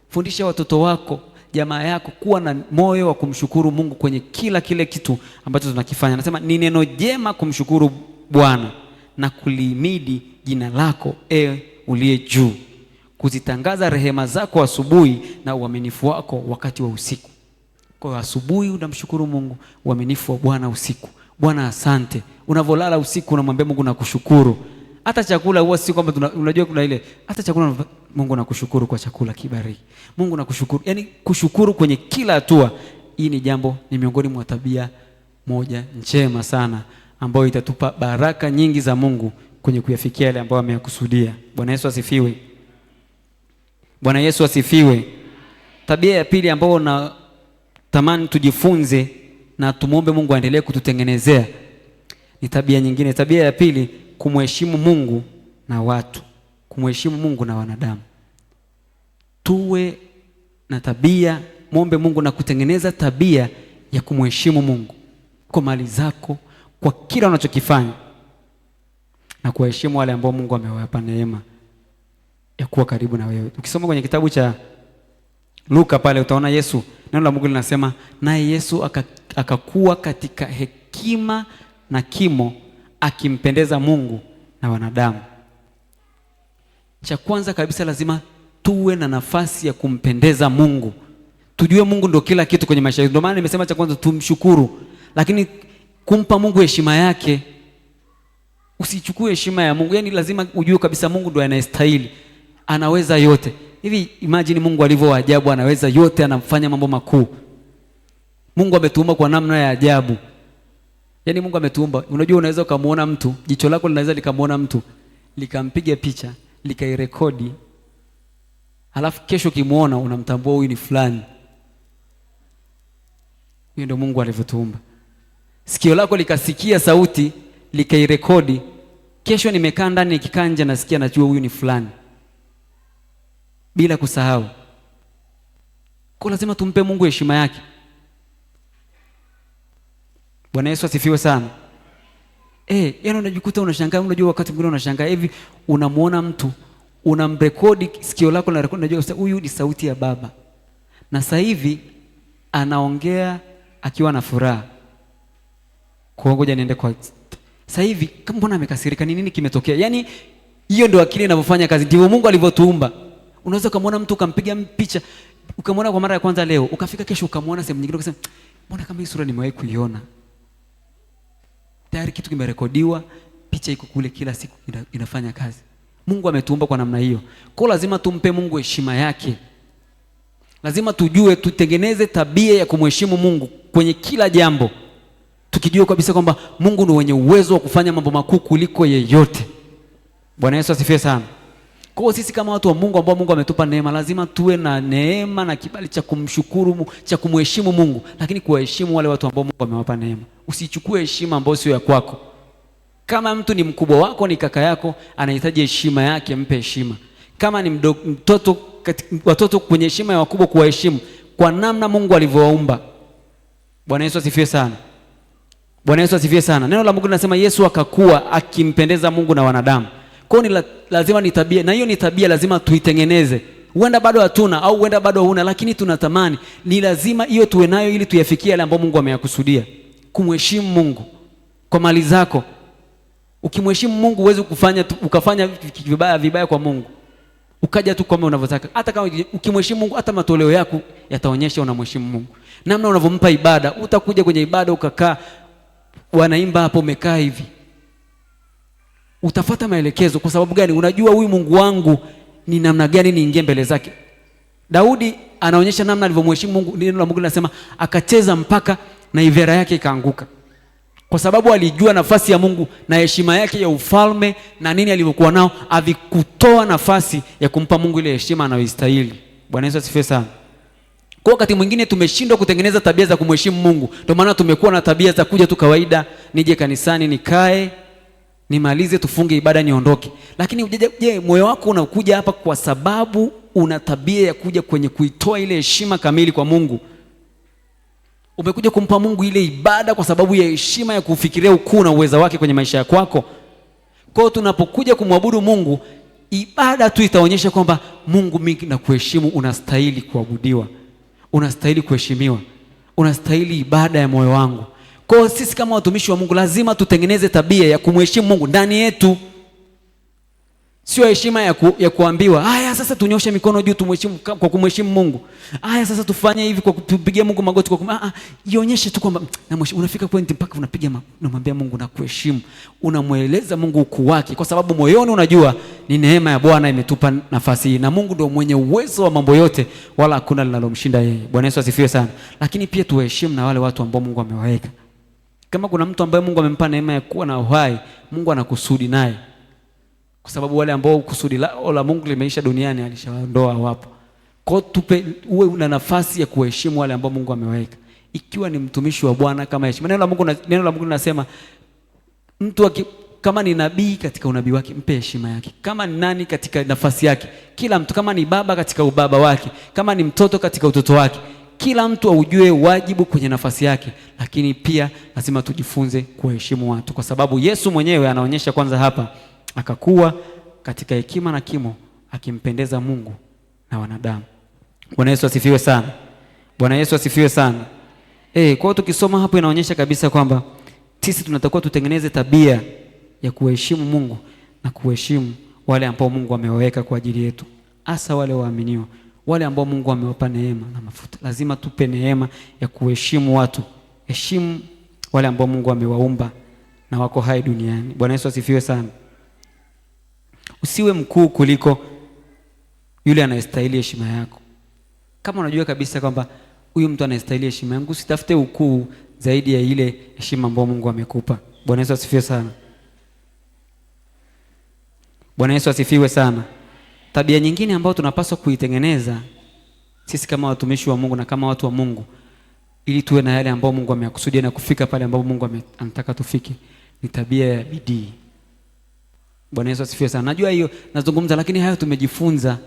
Fundisha watoto wako, jamaa yako kuwa na moyo wa kumshukuru Mungu kwenye kila kile kitu ambacho tunakifanya. Anasema ni neno jema kumshukuru Bwana na kulihimidi jina lako uliye juu, kuzitangaza rehema zako asubuhi na uaminifu wako wakati wa usiku. Kwa asubuhi unamshukuru Mungu, uaminifu wa Bwana usiku. Bwana asante. Unavolala usiku unamwambia Mungu nakushukuru. Hata chakula huwa si kwamba unajua kuna ile, hata chakula Mungu nakushukuru kwa chakula kibariki. Mungu nakushukuru. Yaani kushukuru kwenye kila hatua. Hii ni miongoni mwa tabia moja njema sana ambayo itatupa baraka nyingi za Mungu kwenye kuyafikia yale ambayo ameyakusudia. Bwana Yesu asifiwe. Bwana Yesu asifiwe. Tabia ya pili ambayo na tamani tujifunze na tumuombe Mungu aendelee kututengenezea ni tabia nyingine. Tabia ya pili, kumheshimu Mungu na watu, kumheshimu Mungu na wanadamu. Tuwe na tabia, muombe Mungu na kutengeneza tabia ya kumheshimu Mungu kwa mali zako, kwa kila unachokifanya, na kuheshimu wale ambao Mungu amewapa neema ya kuwa karibu na wewe. Ukisoma kwenye kitabu cha Luka pale utaona Yesu, neno la Mungu linasema naye Yesu akakuwa katika hekima na kimo, akimpendeza Mungu na wanadamu. Cha kwanza kabisa lazima tuwe na nafasi ya kumpendeza Mungu. Tujue Mungu ndio kila kitu kwenye maisha yetu. Ndio maana nimesema cha kwanza tumshukuru, lakini kumpa Mungu heshima yake. Usichukue heshima ya Mungu. Yaani lazima ujue kabisa Mungu ndio anayestahili. Anaweza yote. Hivi imagine Mungu alivyo ajabu, anaweza yote, anafanya mambo makuu. Mungu ametuumba kwa namna ya ajabu. Yaani Mungu ametuumba. Unajua unaweza kumuona mtu, jicho lako linaweza likamuona mtu, likampiga picha, likairekodi. Halafu kesho kimuona unamtambua huyu ni fulani. Hiyo ndio Mungu alivyotuumba. Sikio lako likasikia sauti, likairekodi. Kesho nimekaa ndani nikikaa nje nasikia najua huyu ni fulani. Bila kusahau. Kwa lazima tumpe Mungu heshima yake. Bwana Yesu asifiwe sana. Yaani unajikuta unashangaa, unajua wakati mwingine unashangaa hivi, unamuona mtu, unamrekodi sikio lako na rekodi, unajua huyu ni sauti ya Baba. Na sasa hivi anaongea akiwa na furaha. Kwa ngoja niende kwa sasa hivi, kama mbona amekasirika, ni nini kimetokea? Yaani hiyo ndio akili inavyofanya kazi, ndivyo Mungu alivyotuumba. Unaweza kumwona mtu ukampiga picha, ukamwona kwa mara ya kwanza leo, ukafika kesho ukamwona sehemu nyingine ukasema, mbona kama hii sura nimewahi kuiona? Tayari kitu kimerekodiwa, picha iko kule, kila siku inafanya kazi. Mungu ametuumba kwa namna hiyo. Kwa lazima tumpe Mungu heshima yake. Lazima tujue, tutengeneze tabia ya kumheshimu Mungu kwenye kila jambo, tukijua kabisa kwamba Mungu ni mwenye uwezo wa kufanya mambo makuu kuliko yeyote. Bwana Yesu asifiwe sana. Kwa hiyo sisi kama watu wa Mungu ambao Mungu ametupa neema, lazima tuwe na neema na kibali cha kumshukuru, cha kumheshimu Mungu, lakini kuwaheshimu wale watu ambao Mungu amewapa neema. Usichukue heshima ambayo sio ya kwako. Kama mtu ni mkubwa wako, ni kaka yako, anahitaji heshima yake, mpe heshima. Kama ni mtoto, watoto kwenye heshima ya wakubwa, kuwaheshimu kwa namna Mungu alivyowaumba. Bwana Yesu asifiwe sana. Bwana Yesu asifiwe sana. Neno la Mungu linasema Yesu akakuwa akimpendeza Mungu na wanadamu. Kwa hiyo lazima ni tabia, na hiyo ni tabia lazima tuitengeneze. Huenda bado hatuna au huenda bado huna, lakini tunatamani, ni lazima hiyo tuwe nayo ili tuyafikie yale ambayo Mungu ameyakusudia. Kumheshimu Mungu kwa mali zako. Ukimheshimu Mungu huwezi ukafanya vibaya kwa Mungu, ukaja tu kama unavyotaka. Hata kama ukimheshimu Mungu, hata matoleo yako yataonyesha unamheshimu Mungu. Namna unavyompa ibada, utakuja kwenye ibada ukakaa, wanaimba hapo, umekaa hivi, utafuata maelekezo. Kwa sababu gani? Unajua huyu Mungu wangu ni namna gani niingie mbele zake. Daudi anaonyesha namna alivyomheshimu Mungu. Neno la Mungu linasema akacheza mpaka na ivera yake ikaanguka, kwa sababu alijua nafasi ya Mungu na heshima yake ya ufalme na nini alivyokuwa nao, avikutoa nafasi ya kumpa Mungu ile heshima anayostahili. Bwana Yesu asifiwe sana. Kwa wakati mwingine tumeshindwa kutengeneza tabia za kumheshimu Mungu. Ndio maana tumekuwa na tabia za kuja tu kawaida, nije kanisani, nikae, nimalize, tufunge ibada, niondoke. Lakini je, moyo wako unakuja hapa kwa sababu una tabia ya kuja kwenye kuitoa ile heshima kamili kwa Mungu? Umekuja kumpa Mungu ile ibada kwa sababu ya heshima ya kufikiria ukuu na uweza wake kwenye maisha yako? Kwa hiyo tunapokuja kumwabudu Mungu, ibada tu itaonyesha kwamba Mungu, mimi na kuheshimu, unastahili kuabudiwa, unastahili kuheshimiwa, unastahili ibada ya moyo wangu. Kwa hiyo sisi kama watumishi wa Mungu lazima tutengeneze tabia ya kumheshimu Mungu ndani yetu. Sio heshima ya kuambiwa, haya sasa tunyoshe mikono juu tumheshimu kwa kumheshimu Mungu. Haya sasa tufanye hivi kwa kupigia Mungu magoti kwa ionyeshe tu kwamba unafika point mpaka unapiga unamwambia Mungu na kuheshimu. Unamueleza Mungu ukuu wake, kwa sababu moyoni unajua ni neema ya Bwana imetupa nafasi hii, na Mungu ndio mwenye uwezo wa mambo yote, wala hakuna linalomshinda yeye. Bwana Yesu asifiwe sana. Lakini pia tuheshimu na wale watu ambao Mungu amewaweka. Kama kuna mtu ambaye Mungu amempa neema ya kuwa na uhai, Mungu anakusudi naye. Kwa sababu wale ambao kusudi la Mungu limeisha duniani alishaondoa wapo. Kwa uwe una nafasi ya kuheshimu wale ambao Mungu amewaweka. Ikiwa ni mtumishi wa Bwana, kama heshima. Neno la Mungu linasema mtu kama ni nabii katika unabii wake, mpe heshima yake. Kama ni nani katika nafasi yake. Kila mtu, kama ni baba katika ubaba wake, kama ni mtoto katika utoto wake. Kila mtu aujue wajibu kwenye nafasi yake, lakini pia lazima tujifunze kuheshimu watu, kwa sababu Yesu mwenyewe anaonyesha kwanza hapa, akakuwa katika hekima na kimo, akimpendeza Mungu na wanadamu. Bwana Yesu asifiwe sana. Bwana Yesu asifiwe sana. Kwa hiyo tukisoma hapo inaonyesha kabisa kwamba sisi tunatakiwa tutengeneze tabia ya kuheshimu Mungu na kuheshimu wale ambao Mungu amewaweka kwa ajili yetu, hasa wale waaminiwa, wale ambao Mungu amewapa neema na mafuta. Lazima tupe neema ya kuheshimu watu. Heshimu wale ambao Mungu amewaumba na wako hai duniani. Bwana Yesu asifiwe sana. Usiwe mkuu kuliko yule anayestahili heshima yako. Kama unajua kabisa kwamba huyu mtu anayestahili heshima yangu, usitafute ukuu zaidi ya ile heshima ambayo Mungu amekupa. Bwana Yesu asifiwe sana. Bwana Yesu asifiwe sana. Tabia nyingine ambayo tunapaswa kuitengeneza sisi kama watumishi wa Mungu na kama watu wa Mungu, ili tuwe na yale ambayo Mungu ameyakusudia na kufika pale ambapo Mungu anataka tufike, ni tabia ya bidii. Bwana Yesu asifiwe sana. Najua hiyo nazungumza, lakini hayo tumejifunza.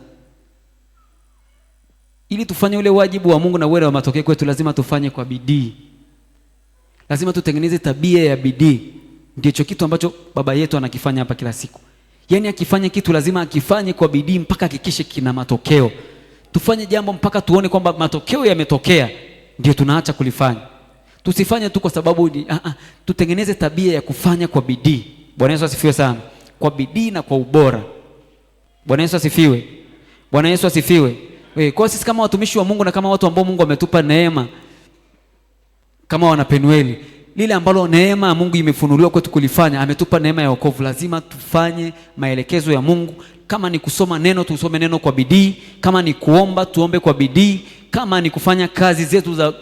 Ili tufanye ule wajibu wa Mungu na uwe wa matokeo kwetu, lazima tufanye kwa bidii. Lazima tutengeneze tabia ya bidii. Ndicho kitu ambacho baba yetu anakifanya hapa kila siku. Yaani akifanya kitu lazima akifanye kwa bidii mpaka hakikishe kina matokeo. Tufanye jambo mpaka tuone kwamba matokeo yametokea, ndio tunaacha kulifanya. Tusifanye tu kwa sababu tutengeneze tabia ya kufanya kwa bidii. Bwana Yesu asifiwe sana. Kwa bidii na kwa ubora. Bwana Yesu asifiwe. Bwana Yesu asifiwe. Kwa sisi kama watumishi wa Mungu na kama watu ambao Mungu ametupa neema, kama wana Penueli, lile ambalo neema ya Mungu imefunuliwa kwetu kulifanya, ametupa neema ya wokovu, lazima tufanye maelekezo ya Mungu. Kama ni kusoma neno, tusome neno kwa bidii. Kama ni kuomba, tuombe kwa bidii. Kama ni kufanya kazi zetu za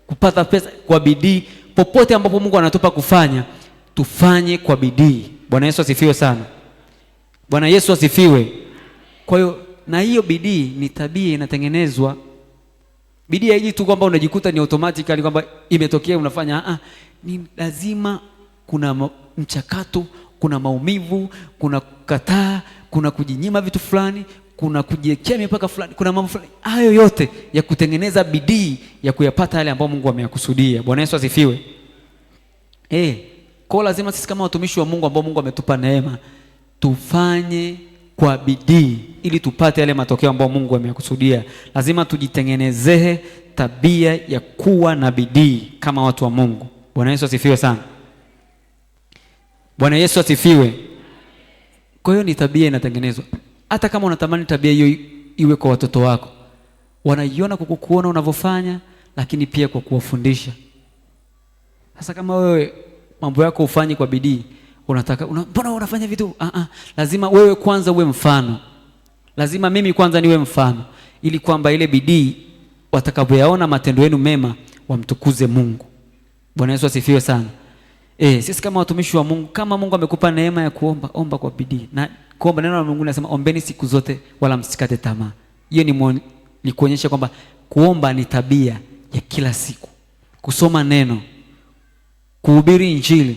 kupata pesa kwa bidii. Popote ambapo Mungu anatupa kufanya, tufanye kwa bidii. Bwana Yesu asifiwe sana. Bwana Yesu asifiwe. Kwa hiyo na hiyo bidii ni tabia inatengenezwa. Bidii haiji tu kwamba unajikuta ni automatically kwamba imetokea unafanya. Ni lazima kuna mchakato, kuna maumivu, kuna kukataa, kuna kujinyima vitu fulani, kuna kujiwekea mipaka fulani, kuna mambo fulani. Hayo yote ya kutengeneza bidii ya kuyapata yale ambayo Mungu ameyakusudia. Bwana Yesu asifiwe. Kwa lazima sisi kama watumishi wa Mungu ambao Mungu ametupa neema, tufanye kwa bidii ili tupate yale matokeo ambayo Mungu ameyakusudia. Lazima tujitengenezee tabia ya kuwa na bidii kama watu wa Mungu. Bwana Yesu asifiwe sana. Bwana Yesu asifiwe. Kwa hiyo ni tabia inatengenezwa. Hata kama unatamani tabia hiyo iwe kwa watoto wako, wanaiona kwa kukuona unavyofanya, lakini pia kwa kuwafundisha. Sasa kama wewe mambo yako ufanye kwa bidii, mbona unafanya vitu? Lazima wewe kwanza uwe mfano. Lazima mimi kwanza niwe mfano, ili kwamba ile bidii watakapoyaona matendo yenu mema wamtukuze Mungu. Bwana Yesu asifiwe sana. Sisi kama watumishi wa Mungu, kama Mungu amekupa neema ya kuomba, omba kwa bidii. Na kuomba, neno la Mungu linasema ombeni siku zote wala msikate tamaa. Hiyo ni kuonyesha kwamba kuomba ni tabia ya kila siku. Kusoma neno, kuhubiri Injili,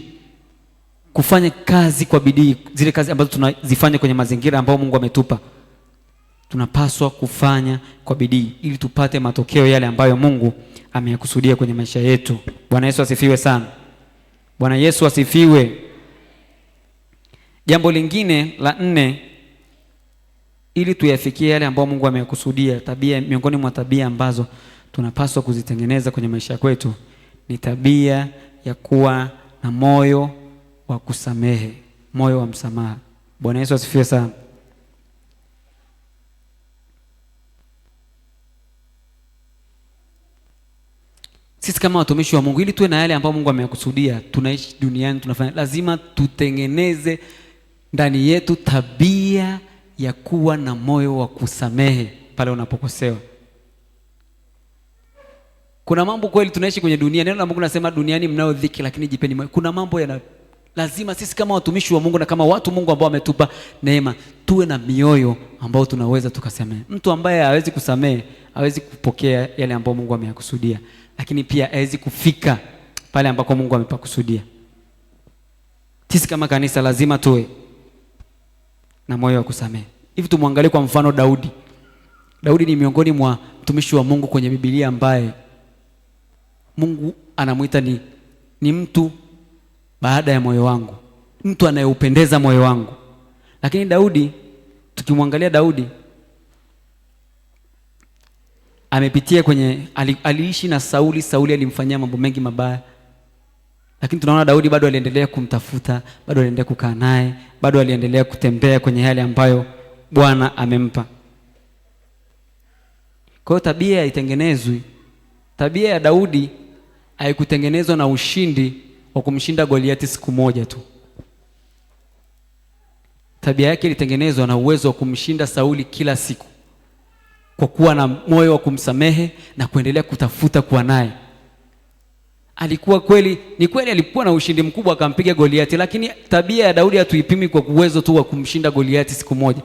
kufanya kazi kwa bidii, zile kazi ambazo tunazifanya kwenye mazingira ambayo Mungu ametupa, tunapaswa kufanya kwa bidii ili tupate matokeo yale ambayo Mungu ameyakusudia kwenye maisha yetu. Bwana Yesu asifiwe sana. Bwana Yesu asifiwe. Jambo lingine la 4, ili tuyafikie yale ambayo Mungu ameyakusudia, tabia miongoni mwa tabia ambazo tunapaswa kuzitengeneza kwenye maisha yetu ni tabia ya kuwa na moyo wa kusamehe, moyo wa msamaha. Bwana Yesu asifiwe sana. Sisi kama watumishi wa Mungu, ili tuwe na yale ambayo Mungu ameyakusudia, tunaishi duniani, tunafanya, lazima tutengeneze ndani yetu tabia ya kuwa na moyo wa kusamehe pale unapokosewa. Kuna mambo kweli tunaishi kwenye dunia. Neno la Mungu nasema duniani mnao dhiki, lakini jipeni moyo. Kuna mambo lazima sisi kama watumishi wa Mungu na kama watu Mungu ambao ametupa neema, tuwe na mioyo ambao tunaweza tukasamehe. Mtu ambaye hawezi kusamehe, hawezi kupokea yale ambayo Mungu ameyakusudia, lakini pia hawezi kufika pale ambako Mungu amepakusudia. Sisi kama kanisa lazima tuwe na moyo wa kusamehe. Hivi tumwangalie kwa mfano Daudi. Daudi ni miongoni mwa mtumishi wa Mungu kwenye Biblia ambaye Mungu anamuita ni mtu baada ya moyo wangu, mtu anayeupendeza moyo wangu. Lakini Daudi, tukimwangalia Daudi, amepitia aliishi na Sauli. Sauli alimfanyia mambo mengi mabaya, lakini tunaona Daudi bado aliendelea kumtafuta, bado aliendelea kukaa naye, bado aliendelea kutembea kwenye yale ambayo Bwana amempa. Kwa hiyo tabia haitengenezwi. Tabia ya Daudi haikutengenezwa na ushindi wa kumshinda Goliati siku moja tu. Tabia yake ilitengenezwa na uwezo wa kumshinda Sauli kila siku, kwa kuwa na moyo wa kumsamehe na kuendelea kutafuta kuwa naye. Ni kweli alikuwa na ushindi mkubwa akampiga Goliati, lakini tabia ya Daudi hatuipimi kwa uwezo tu wa kumshinda Goliati siku moja.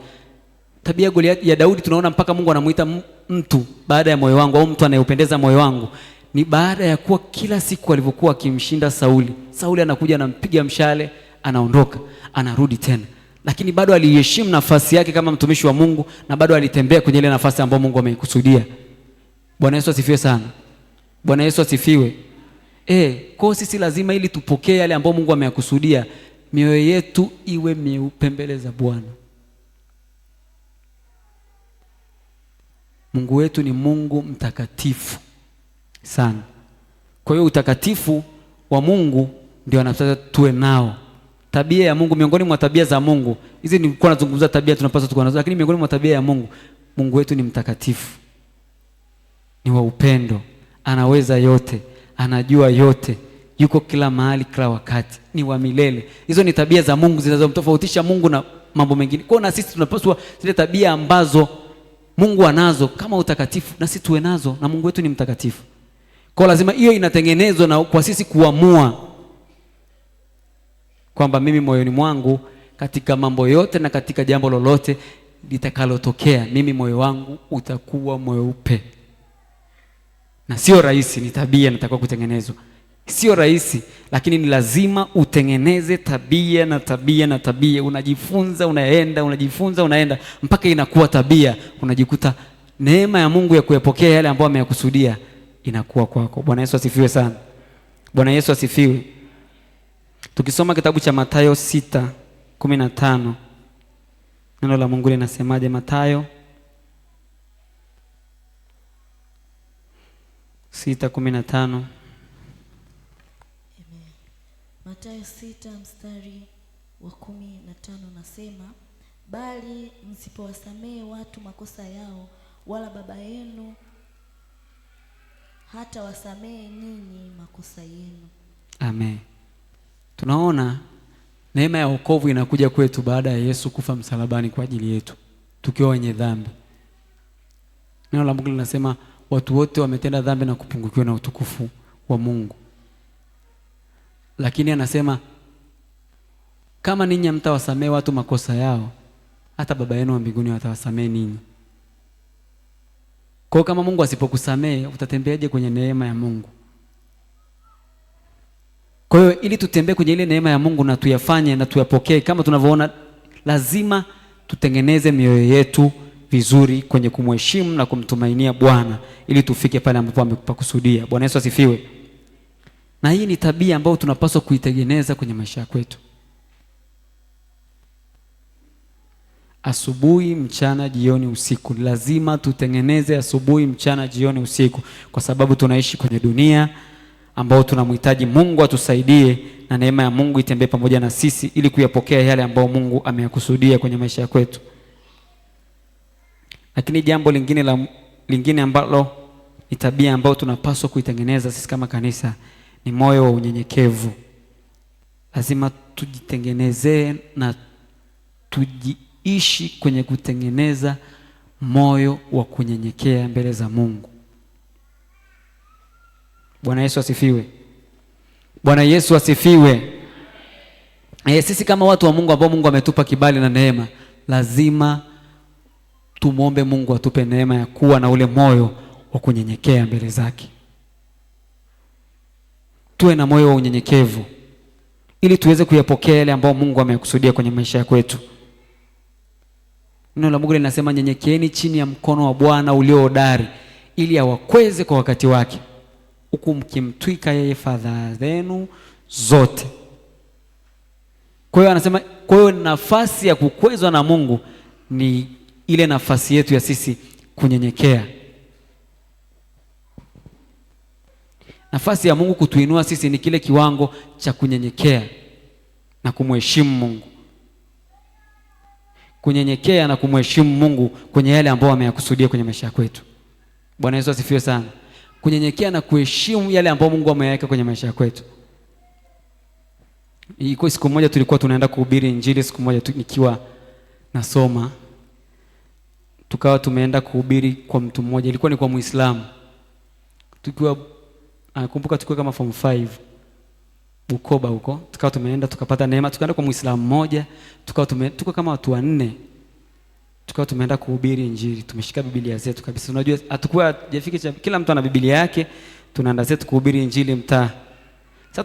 Tabia ya Daudi tunaona mpaka Mungu anamuita mtu baada ya moyo wangu, au mtu anayeupendeza moyo wangu, ni baada ya kuwa kila siku alivyokuwa akimshinda Sauli. Sauli anakuja anampiga mshale, anaondoka, anarudi tena, lakini bado aliheshimu nafasi yake kama mtumishi wa Mungu, na bado alitembea kwenye ile nafasi ambayo Mungu ameikusudia. Bwana Yesu asifiwe sana. Bwana Yesu asifiwe. Kwa sisi lazima, ili tupokee yale ambayo Mungu ameyakusudia, mioyo yetu iwe mieupe mbele za Bwana. Mungu wetu ni Mungu mtakatifu sana. Kwa hiyo utakatifu wa Mungu ndio anataka tuwe nao. Tabia ya Mungu, miongoni mwa tabia za Mungu, hizi nilikuwa nazungumza tabia tunapaswa tuwe nazo, lakini miongoni mwa tabia ya Mungu, Mungu wetu ni mtakatifu, ni wa upendo, anaweza yote, anajua yote, yuko kila mahali kila wakati, ni wa milele. Hizo ni tabia za Mungu zinazomtofautisha Mungu na mambo mengine. Kwa hiyo na sisi tunapaswa zile tabia ambazo Mungu anazo kama utakatifu, na sisi tuwe nazo, na Mungu wetu ni mtakatifu. Kwa lazima hiyo inatengenezwa na kwa sisi kuamua kwamba mimi moyoni mwangu, katika mambo yote na katika jambo lolote litakalotokea, mimi moyo wangu utakuwa mweupe. Na sio rahisi, ni tabia inatakiwa kutengenezwa. Sio rahisi, lakini ni lazima utengeneze tabia na tabia na tabia. Unajifunza, unaenda mpaka inakuwa tabia. Unajikuta neema ya Mungu ya kuyapokea yale ambayo ameyakusudia inakuwa kwako. Bwana Yesu asifiwe sana. Bwana Yesu asifiwe. Tukisoma kitabu cha Mathayo 6:15, neno la Mungu linasemaje? Mathayo 6:15. Mathayo 6 mstari wa 15 nasema, bali msipowasamehe watu makosa yao, wala Baba yenu hata wasamehe ninyi makosa yenu. Amen. Tunaona neema ya wokovu inakuja kwetu baada ya Yesu kufa msalabani kwa ajili yetu tukiwa wenye dhambi. Neno la Mungu linasema watu wote wametenda dhambi na kupungukiwa na utukufu wa Mungu. Lakini anasema kama ninyi hamtawasamehe watu makosa yao, hata Baba yenu wa mbinguni hatawasamehe ninyi. Kwa kama Mungu asipokusamehe, utatembeaje kwenye neema ya Mungu? Kwa hiyo ili tutembee kwenye ile neema ya Mungu na tuyafanye na tuyapokee kama tunavyoona, lazima tutengeneze mioyo yetu vizuri kwenye kumheshimu na kumtumainia Bwana, ili tufike pale ambapo amepakusudia. Bwana Yesu asifiwe. Na hii ni tabia ambayo tunapaswa kuitengeneza kwenye maisha yetu. Asubuhi, mchana, jioni, usiku. Lazima tutengeneze asubuhi, mchana, jioni, usiku, kwa sababu tunaishi kwenye dunia ambao tunamhitaji Mungu atusaidie na neema ya Mungu itembee pamoja na sisi ili kuyapokea yale ambayo Mungu ameyakusudia kwenye maisha yetu. Lakini jambo lingine ambalo ni tabia ambayo tunapaswa kuitengeneza sisi kama kanisa ni moyo wa unyenyekevu. Lazima tujitengenezee na tujiishi kwenye kutengeneza moyo wa kunyenyekea mbele za Mungu. Bwana Yesu asifiwe. Bwana Yesu asifiwe. Sisi kama watu wa Mungu ambao Mungu ametupa kibali na neema, lazima tumwombe Mungu atupe neema ya kuwa na ule moyo wa kunyenyekea mbele zake. Tuwe na moyo wa unyenyekevu ili tuweze kuyapokea yale ambayo Mungu amekusudia kwenye maisha yetu. Neno la Mungu linasema, nyenyekeeni chini ya mkono wa Bwana ulio hodari, ili awakweze kwa wakati wake, huku mkimtwika yeye fadhaa zenu zote. Kwa hiyo anasema, kwa hiyo nafasi ya kukwezwa na Mungu ni ile nafasi yetu ya sisi kunyenyekea. Nafasi ya Mungu kutuinua sisi ni kile kiwango cha kunyenyekea na kumheshimu Mungu. Kunyenyekea na kumheshimu Mungu kwenye yale ambayo ameyakusudia kwenye maisha yetu. Bwana Yesu asifiwe sana. Kunyenyekea na kuheshimu yale ambayo Mungu ameyaweka kwenye maisha yetu. Iko siku moja tulikuwa tunaenda kuhubiri Injili, siku moja nikiwa nasoma, tukawa tumeenda kuhubiri kwa mtu mmoja, ilikuwa ni kwa Muislamu. Nakumbuka tulikuwa kama form 5 Bukoba huko, tukawa tumeenda tukapata neema, tukaenda kwa Muislamu mmoja, tuko kama watu 4, tukawa tumeenda kuhubiri Injili, tumeshika Biblia zetu kabisa. Unajua atakuwa hajafika, kila mtu ana Biblia yake, tunaenda zetu kuhubiri Injili mtaa. Sasa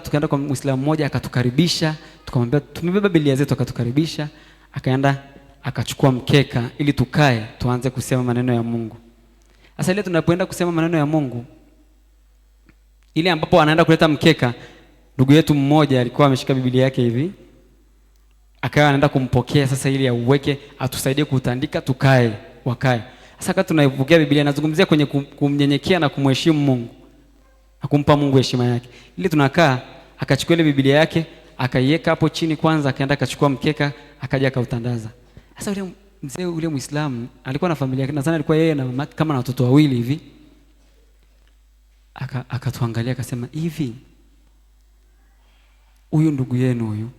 tukaenda kwa Muislamu mmoja, akatukaribisha, tukamwambia tumebeba Biblia zetu, akatukaribisha, akaenda akachukua mkeka ili tukae tuanze kusema maneno ya Mungu. Sasa ile tunapoenda kusema maneno ya Mungu, Ile ambapo anaenda kuleta mkeka, ndugu yetu mmoja alikuwa ameshika Biblia yake hivi, akawa anaenda kumpokea sasa ili auweke atusaidie kutandika tukae, wakae. Sasa kama tunaipokea Biblia, nazungumzia kwenye kumnyenyekea na kumheshimu Mungu na kumpa Mungu heshima yake. Ili tunakaa, akachukua ile Biblia yake akaiweka hapo chini kwanza, akaenda akachukua mkeka akaja akautandaza. Sasa yule mzee yule Muislamu alikuwa na familia yake, nadhani alikuwa yeye na mama kama na watoto wawili hivi. Akatuangalia akasema, hivi huyu ndugu yenu huyu,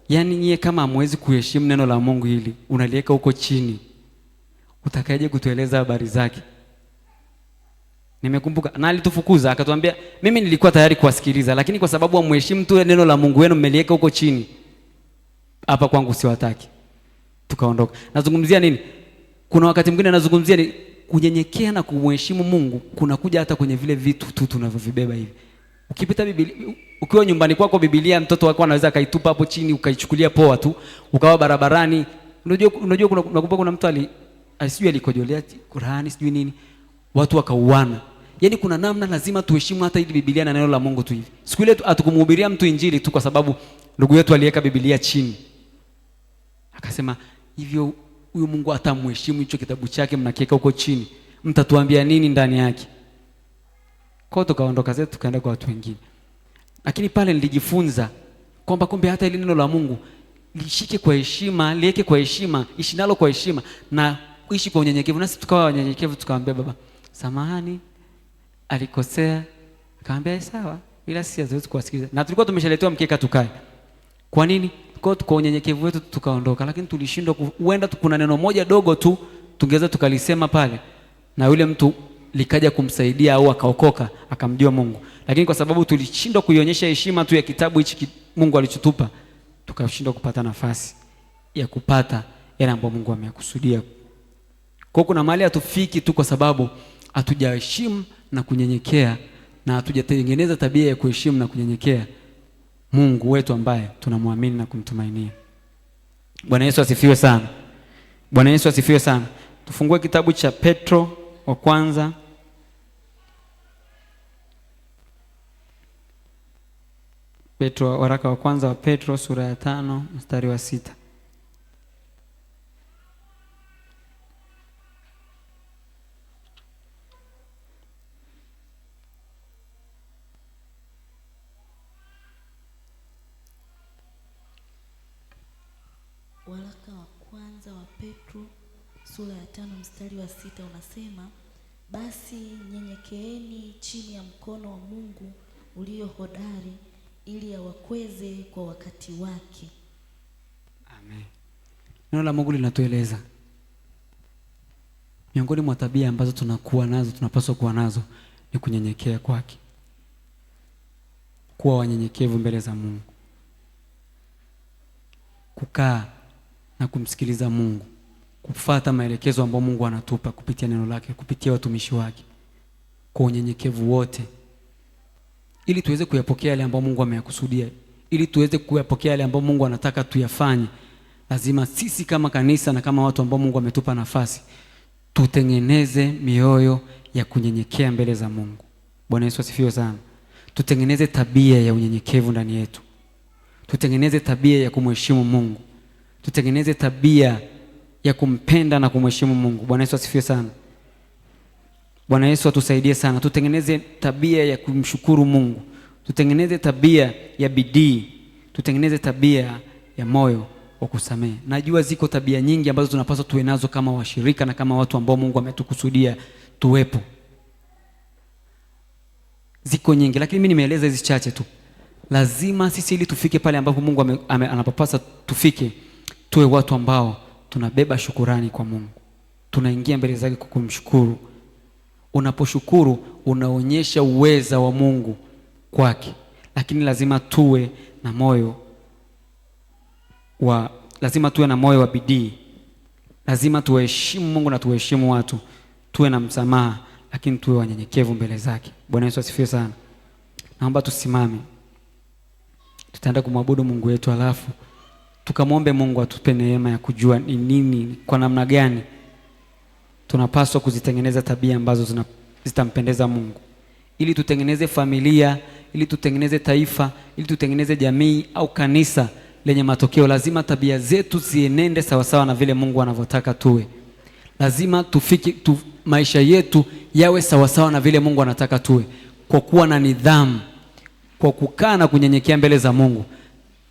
yaani nyie kama hamwezi kuheshimu neno la Mungu hili, unaliweka huko chini, utakaje kutueleza habari zake? Nimekumbuka na alitufukuza akatuambia, mimi nilikuwa tayari kuwasikiliza, lakini kwa sababu hamheshimu tu neno la Mungu wenu, mmeliweka huko chini, hapa kwangu siwataki. Tukaondoka. Nazungumzia nini? Kuna wakati mwingine nazungumzia ni kunyenyekea na kumheshimu Mungu, kuna kuja hata kwenye vile vitu tu tunavyovibeba hivi. Ukipita Biblia, ukiwa nyumbani kwako Biblia, mtoto wako anaweza akaitupa hapo chini ukaichukulia poa tu, ukawa barabarani. Unajua kuna mtu alisijui alikojolea Qur'ani sijui nini, watu wakauana. Yaani kuna namna lazima tuheshimu hata ili Biblia na neno la Mungu tu hivi. Siku ile hatukumhubiria mtu injili tu kwa sababu ndugu yetu aliweka Biblia chini. Akasema, hivyo huyu Mungu atamheshimu hicho kitabu chake mnakiweka huko chini, mtatuambia nini ndani yake? Kwa tukaondoka zetu tukaenda kwa watu wengine. Lakini pale nilijifunza kwamba kumbe hata ile neno la Mungu lishike kwa heshima, liweke kwa heshima, ishi nalo kwa heshima na ishi kwa unyenyekevu. Nasi tukawa wanyenyekevu, tukamwambia baba, samahani, alikosea. Akamwambia sawa, ila sisi hatuwezi kuwasikiliza. Na tulikuwa tumeshaletewa mkeka tukae. Kwa nini? Kwa unyenyekevu wetu tukaondoka, lakini tulishindwa. Huenda kuna neno moja dogo tu tungeweza tukalisema pale na yule mtu likaja kumsaidia au akaokoka akamjua Mungu, lakini kwa sababu tulishindwa kuionyesha heshima tu ya kitabu hichi Mungu alichotupa, tukashindwa kupata nafasi ya kupata yale ambayo Mungu amekusudia. Kwa kuna mahali hatufiki tu kwa sababu hatujaheshimu na kunyenyekea na hatujatengeneza tabia ya kuheshimu na kunyenyekea Mungu wetu ambaye tunamwamini na kumtumainia. Bwana Yesu asifiwe sana. Bwana Yesu asifiwe sana. Tufungue kitabu cha Petro wa kwanza. Waraka wa kwanza wa Petro sura ya 5 mstari wa 6. Waraka wa kwanza wa Petro sura ya 5 mstari wa 6 unasema, basi nyenyekeeni chini ya mkono wa Mungu ulio hodari ili awakweze kwa wakati wake. Amen. Neno la Mungu linatueleza miongoni mwa tabia ambazo tunakuwa nazo, tunapaswa kuwa nazo ni kunyenyekea kwake. Kuwa wanyenyekevu mbele za Mungu. Kukaa na kumsikiliza Mungu, kufuata maelekezo ambayo Mungu anatupa kupitia neno lake, kupitia watumishi wake, kwa unyenyekevu wote, ili tuweze kuyapokea yale ambayo Mungu ameyakusudia, ili tuweze kuyapokea yale ambayo Mungu anataka tuyafanye. Lazima sisi kama kanisa na kama watu ambao Mungu ametupa nafasi, tutengeneze mioyo ya kunyenyekea mbele za Mungu. Bwana Yesu asifiwe sana. Tutengeneze tabia ya unyenyekevu ndani yetu. Tutengeneze tabia ya kumheshimu Mungu. Tutengeneze tabia ya kumpenda na kumheshimu Mungu. Bwana Yesu asifiwe sana. Bwana Yesu atusaidie sana. Tutengeneze tabia ya kumshukuru Mungu. Tutengeneze tabia ya bidii. Tutengeneze tabia ya moyo wa kusamehe. Najua ziko tabia nyingi ambazo tunapaswa tuwe nazo kama washirika na kama watu ambao Mungu ametukusudia tuwepo. Ziko nyingi, lakini mimi nimeeleza hizi chache tu. Lazima sisi ili tufike pale ambapo Mungu anapopasa tufike, tuwe watu ambao tunabeba shukurani kwa Mungu. Tunaingia mbele zake kwa kumshukuru. Unaposhukuru unaonyesha uweza wa Mungu kwake. Lakini lazima tuwe na moyo wa bidii. Lazima tuheshimu Mungu na tuheshimu watu. Tuwe na msamaha, lakini tuwe wanyenyekevu mbele zake. Bwana Yesu asifiwe sana. Naomba tusimame. Tutaenda kumwabudu Mungu wetu, alafu tukamwombe Mungu atupe neema ya kujua ni nini, kwa namna gani tunapaswa kuzitengeneza tabia ambazo zitampendeza Mungu, ili tutengeneze familia, ili tutengeneze taifa, ili tutengeneze jamii au kanisa lenye matokeo, lazima tabia zetu zienende sawasawa na vile Mungu anavyotaka tuwe. Lazima maisha yetu yawe sawasawa na vile Mungu anataka tuwe, kwa kuwa na nidhamu, kwa kukaa na kunyenyekea mbele za Mungu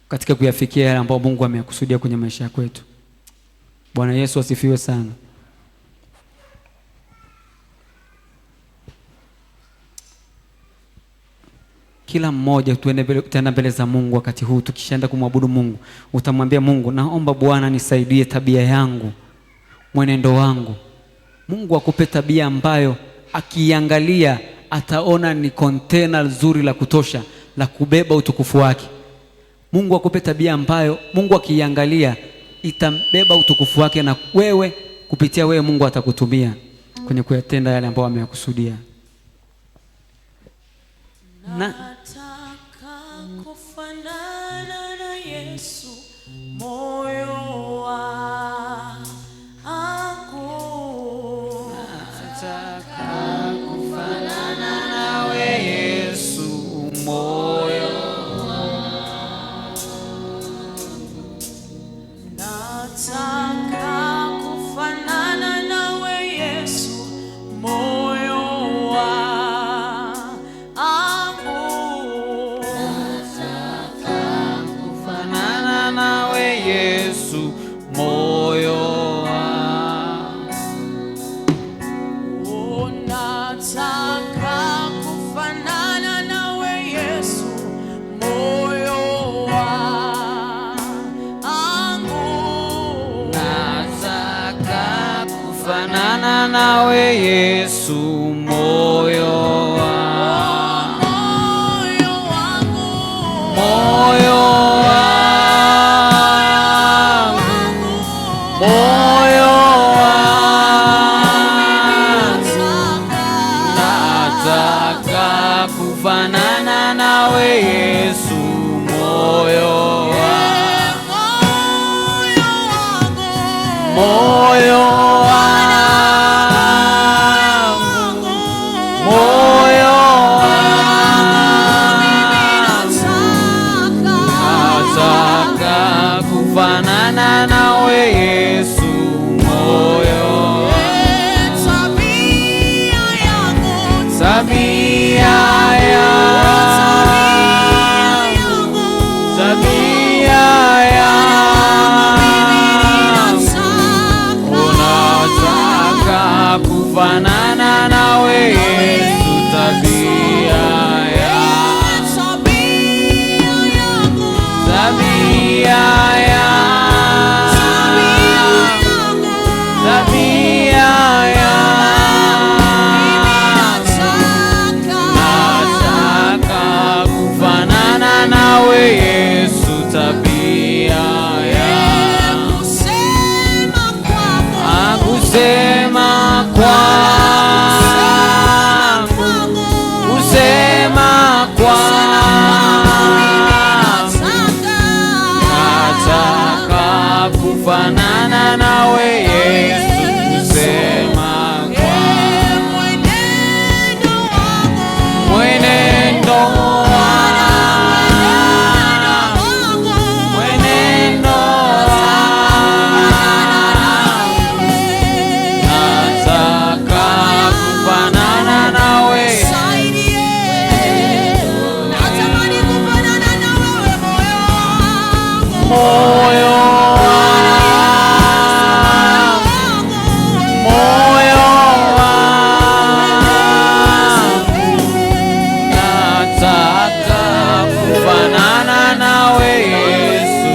katika kuyafikia yale ambayo Mungu ameyakusudia kwenye maisha yetu. Bwana Yesu asifiwe sana. Kila mmoja tuende mbele za Mungu wakati huu. Tukishaenda kumwabudu Mungu, utamwambia Mungu, naomba Bwana nisaidie tabia yangu, mwenendo wangu. Mungu akupe tabia ambayo akiangalia ataona ni container zuri la kutosha la kubeba utukufu wake. Mungu akupe tabia ambayo Mungu akiangalia itambeba utukufu wake, na wewe kupitia wewe Mungu atakutumia kwenye kuyatenda yale ambayo ameyakusudia. Nataka kufanana na Yesu, moyo wangu. Nataka kufanana nawe Yesu, moyo wangu. Nataka kufanana nawe Yesu, moyo wangu. Nataka kufanana nawe Yesu, moyo wangu. Oh, nataka kufanana nawe Yesu, moyo wangu. Nataka kufanana nawe Yesu, moyo wangu. Moyo wangu, moyo wangu. Nataka kufanana nawe Yesu, moyo wangu. Moyo wangu, moyo wangu. Nataka kufanana nawe Yesu, moyo wangu. Tabia yangu, tabia yangu. Unataka kufanana nawe Yesu, tabia yangu. Tabia yangu, tabia yangu. Nataka kufanana nawe Yesu, tabia yangu. Kusema kwangu, kusema kwangu. Nataka kufanana nawe Yesu, kusema kwangu. Mwenendo wangu, mwenendo wangu. Nataka kufanana nawe moyo wangu, moyo wangu. Nataka kufanana nawe Yesu.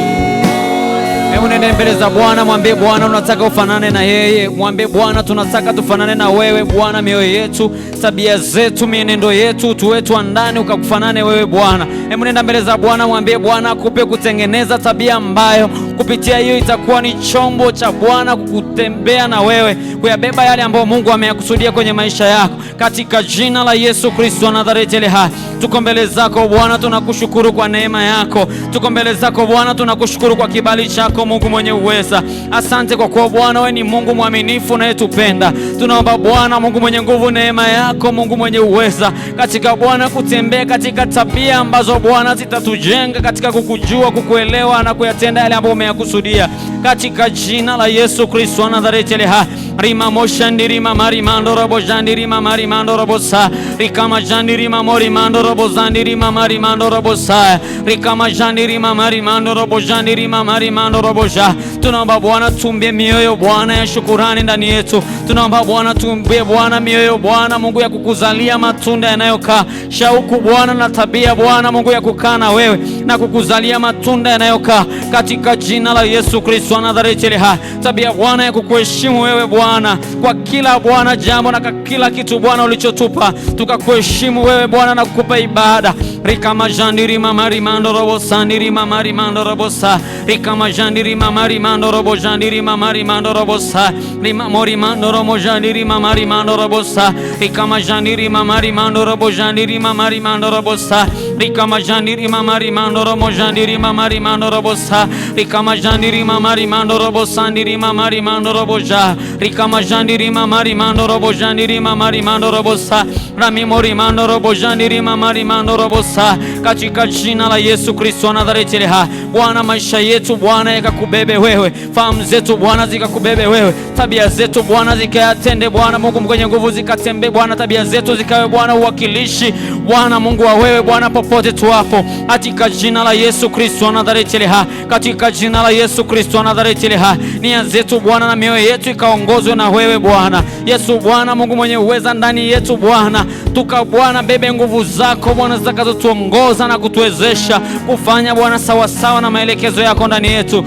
Hebu nende mbele za Bwana, mwambie Bwana unataka ufanane na yeye. Mwambie Bwana tunataka tufanane na wewe Bwana, mioyo yetu, tabia zetu, mienendo yetu, utu wetu wa ndani ukakufanane wewe Bwana. Hebu nenda mbele za Bwana, mwambie Bwana akupe kutengeneza tabia ambayo kupitia hiyo itakuwa ni chombo cha Bwana kukutembea na wewe, kuyabeba yale ambayo Mungu ameyakusudia kwenye maisha yako, katika jina la Yesu Kristo wa Nazareti ile hai. Tuko mbele zako Bwana, tunakushukuru kwa neema yako. Tuko mbele zako Bwana, tunakushukuru kwa kibali chako Mungu. Mungu mwenye uweza. Asante kwa kuwa Bwana wewe ni Mungu mwaminifu unayetupenda. Tunaomba Bwana Mungu mwenye nguvu, neema yako Mungu mwenye uweza katika Bwana kutembea katika tabia ambazo Bwana zitatujenga katika kukujua, kukuelewa na kuyatenda yale ambayo umeyakusudia, katika jina la Yesu Kristo wa Nazareti aliye hai. Rima moshandiri mamari mando robo jandiri mamari mando robo sa rikama jandiri mamori mando robo zandiri mamari mando robo sa rikama jandiri mamari mando robo jandiri mamari mando robo ja. Tunaomba Bwana tumbie mioyo Bwana ya shukurani ndani yetu. Tunaomba Bwana tumbie Bwana mioyo Bwana Mungu ya kukuzalia matunda yanayokaa shauku Bwana na tabia Bwana Mungu ya kukaa na wewe na kukuzalia matunda yanayokaa katika jina la Yesu Kristo wa Nazareti aliye hai. Tabia Bwana ya kukuheshimu wewe Bwana kwa kila Bwana jambo na kwa kila kitu Bwana ulichotupa, tukakuheshimu wewe Bwana na kukupa ibada. Rikama jandiri mamari mando robo sandiri mamari mando robo sa rikama jandiri mamari mando robo jandiri mamari mando robo sa rima mori mando robo jandiri mamari mando robo sa rikama jandiri mamari mando robo jandiri mamari mando robo sa rikama jandiri mamari mando robo jandiri mamari mando robo sa rikama jandiri mamari mando robo sandiri mamari mando robo ja rikama jandiri mamari mando robo jandiri mamari mando robo sa rami mori mando robo jandiri mamari mando robo sa, katika jina la Yesu Kristo wa Nazareti aliye hai. Bwana maisha yetu Bwana yakakubebe wewe, fahamu zetu Bwana zikakubebe wewe, tabia zetu Bwana zikayatende Bwana Mungu mwenye nguvu, zikatembe Bwana, tabia zetu zikawe Bwana uwakilishi Bwana Mungu wa wewe Bwana popote tuwapo, katika jina la Yesu Kristo wa Nazareti aliye hai, katika jina la Yesu Kristo wa Nazareti aliye hai. Nia zetu Bwana na mioyo yetu ikaongozwe na wewe Bwana Yesu Bwana Mungu mwenye uweza ndani yetu Bwana, tuka Bwana bebe nguvu zako Bwana zitakazotuongoza na kutuwezesha kufanya Bwana sawa sawa na maelekezo yako ndani yetu.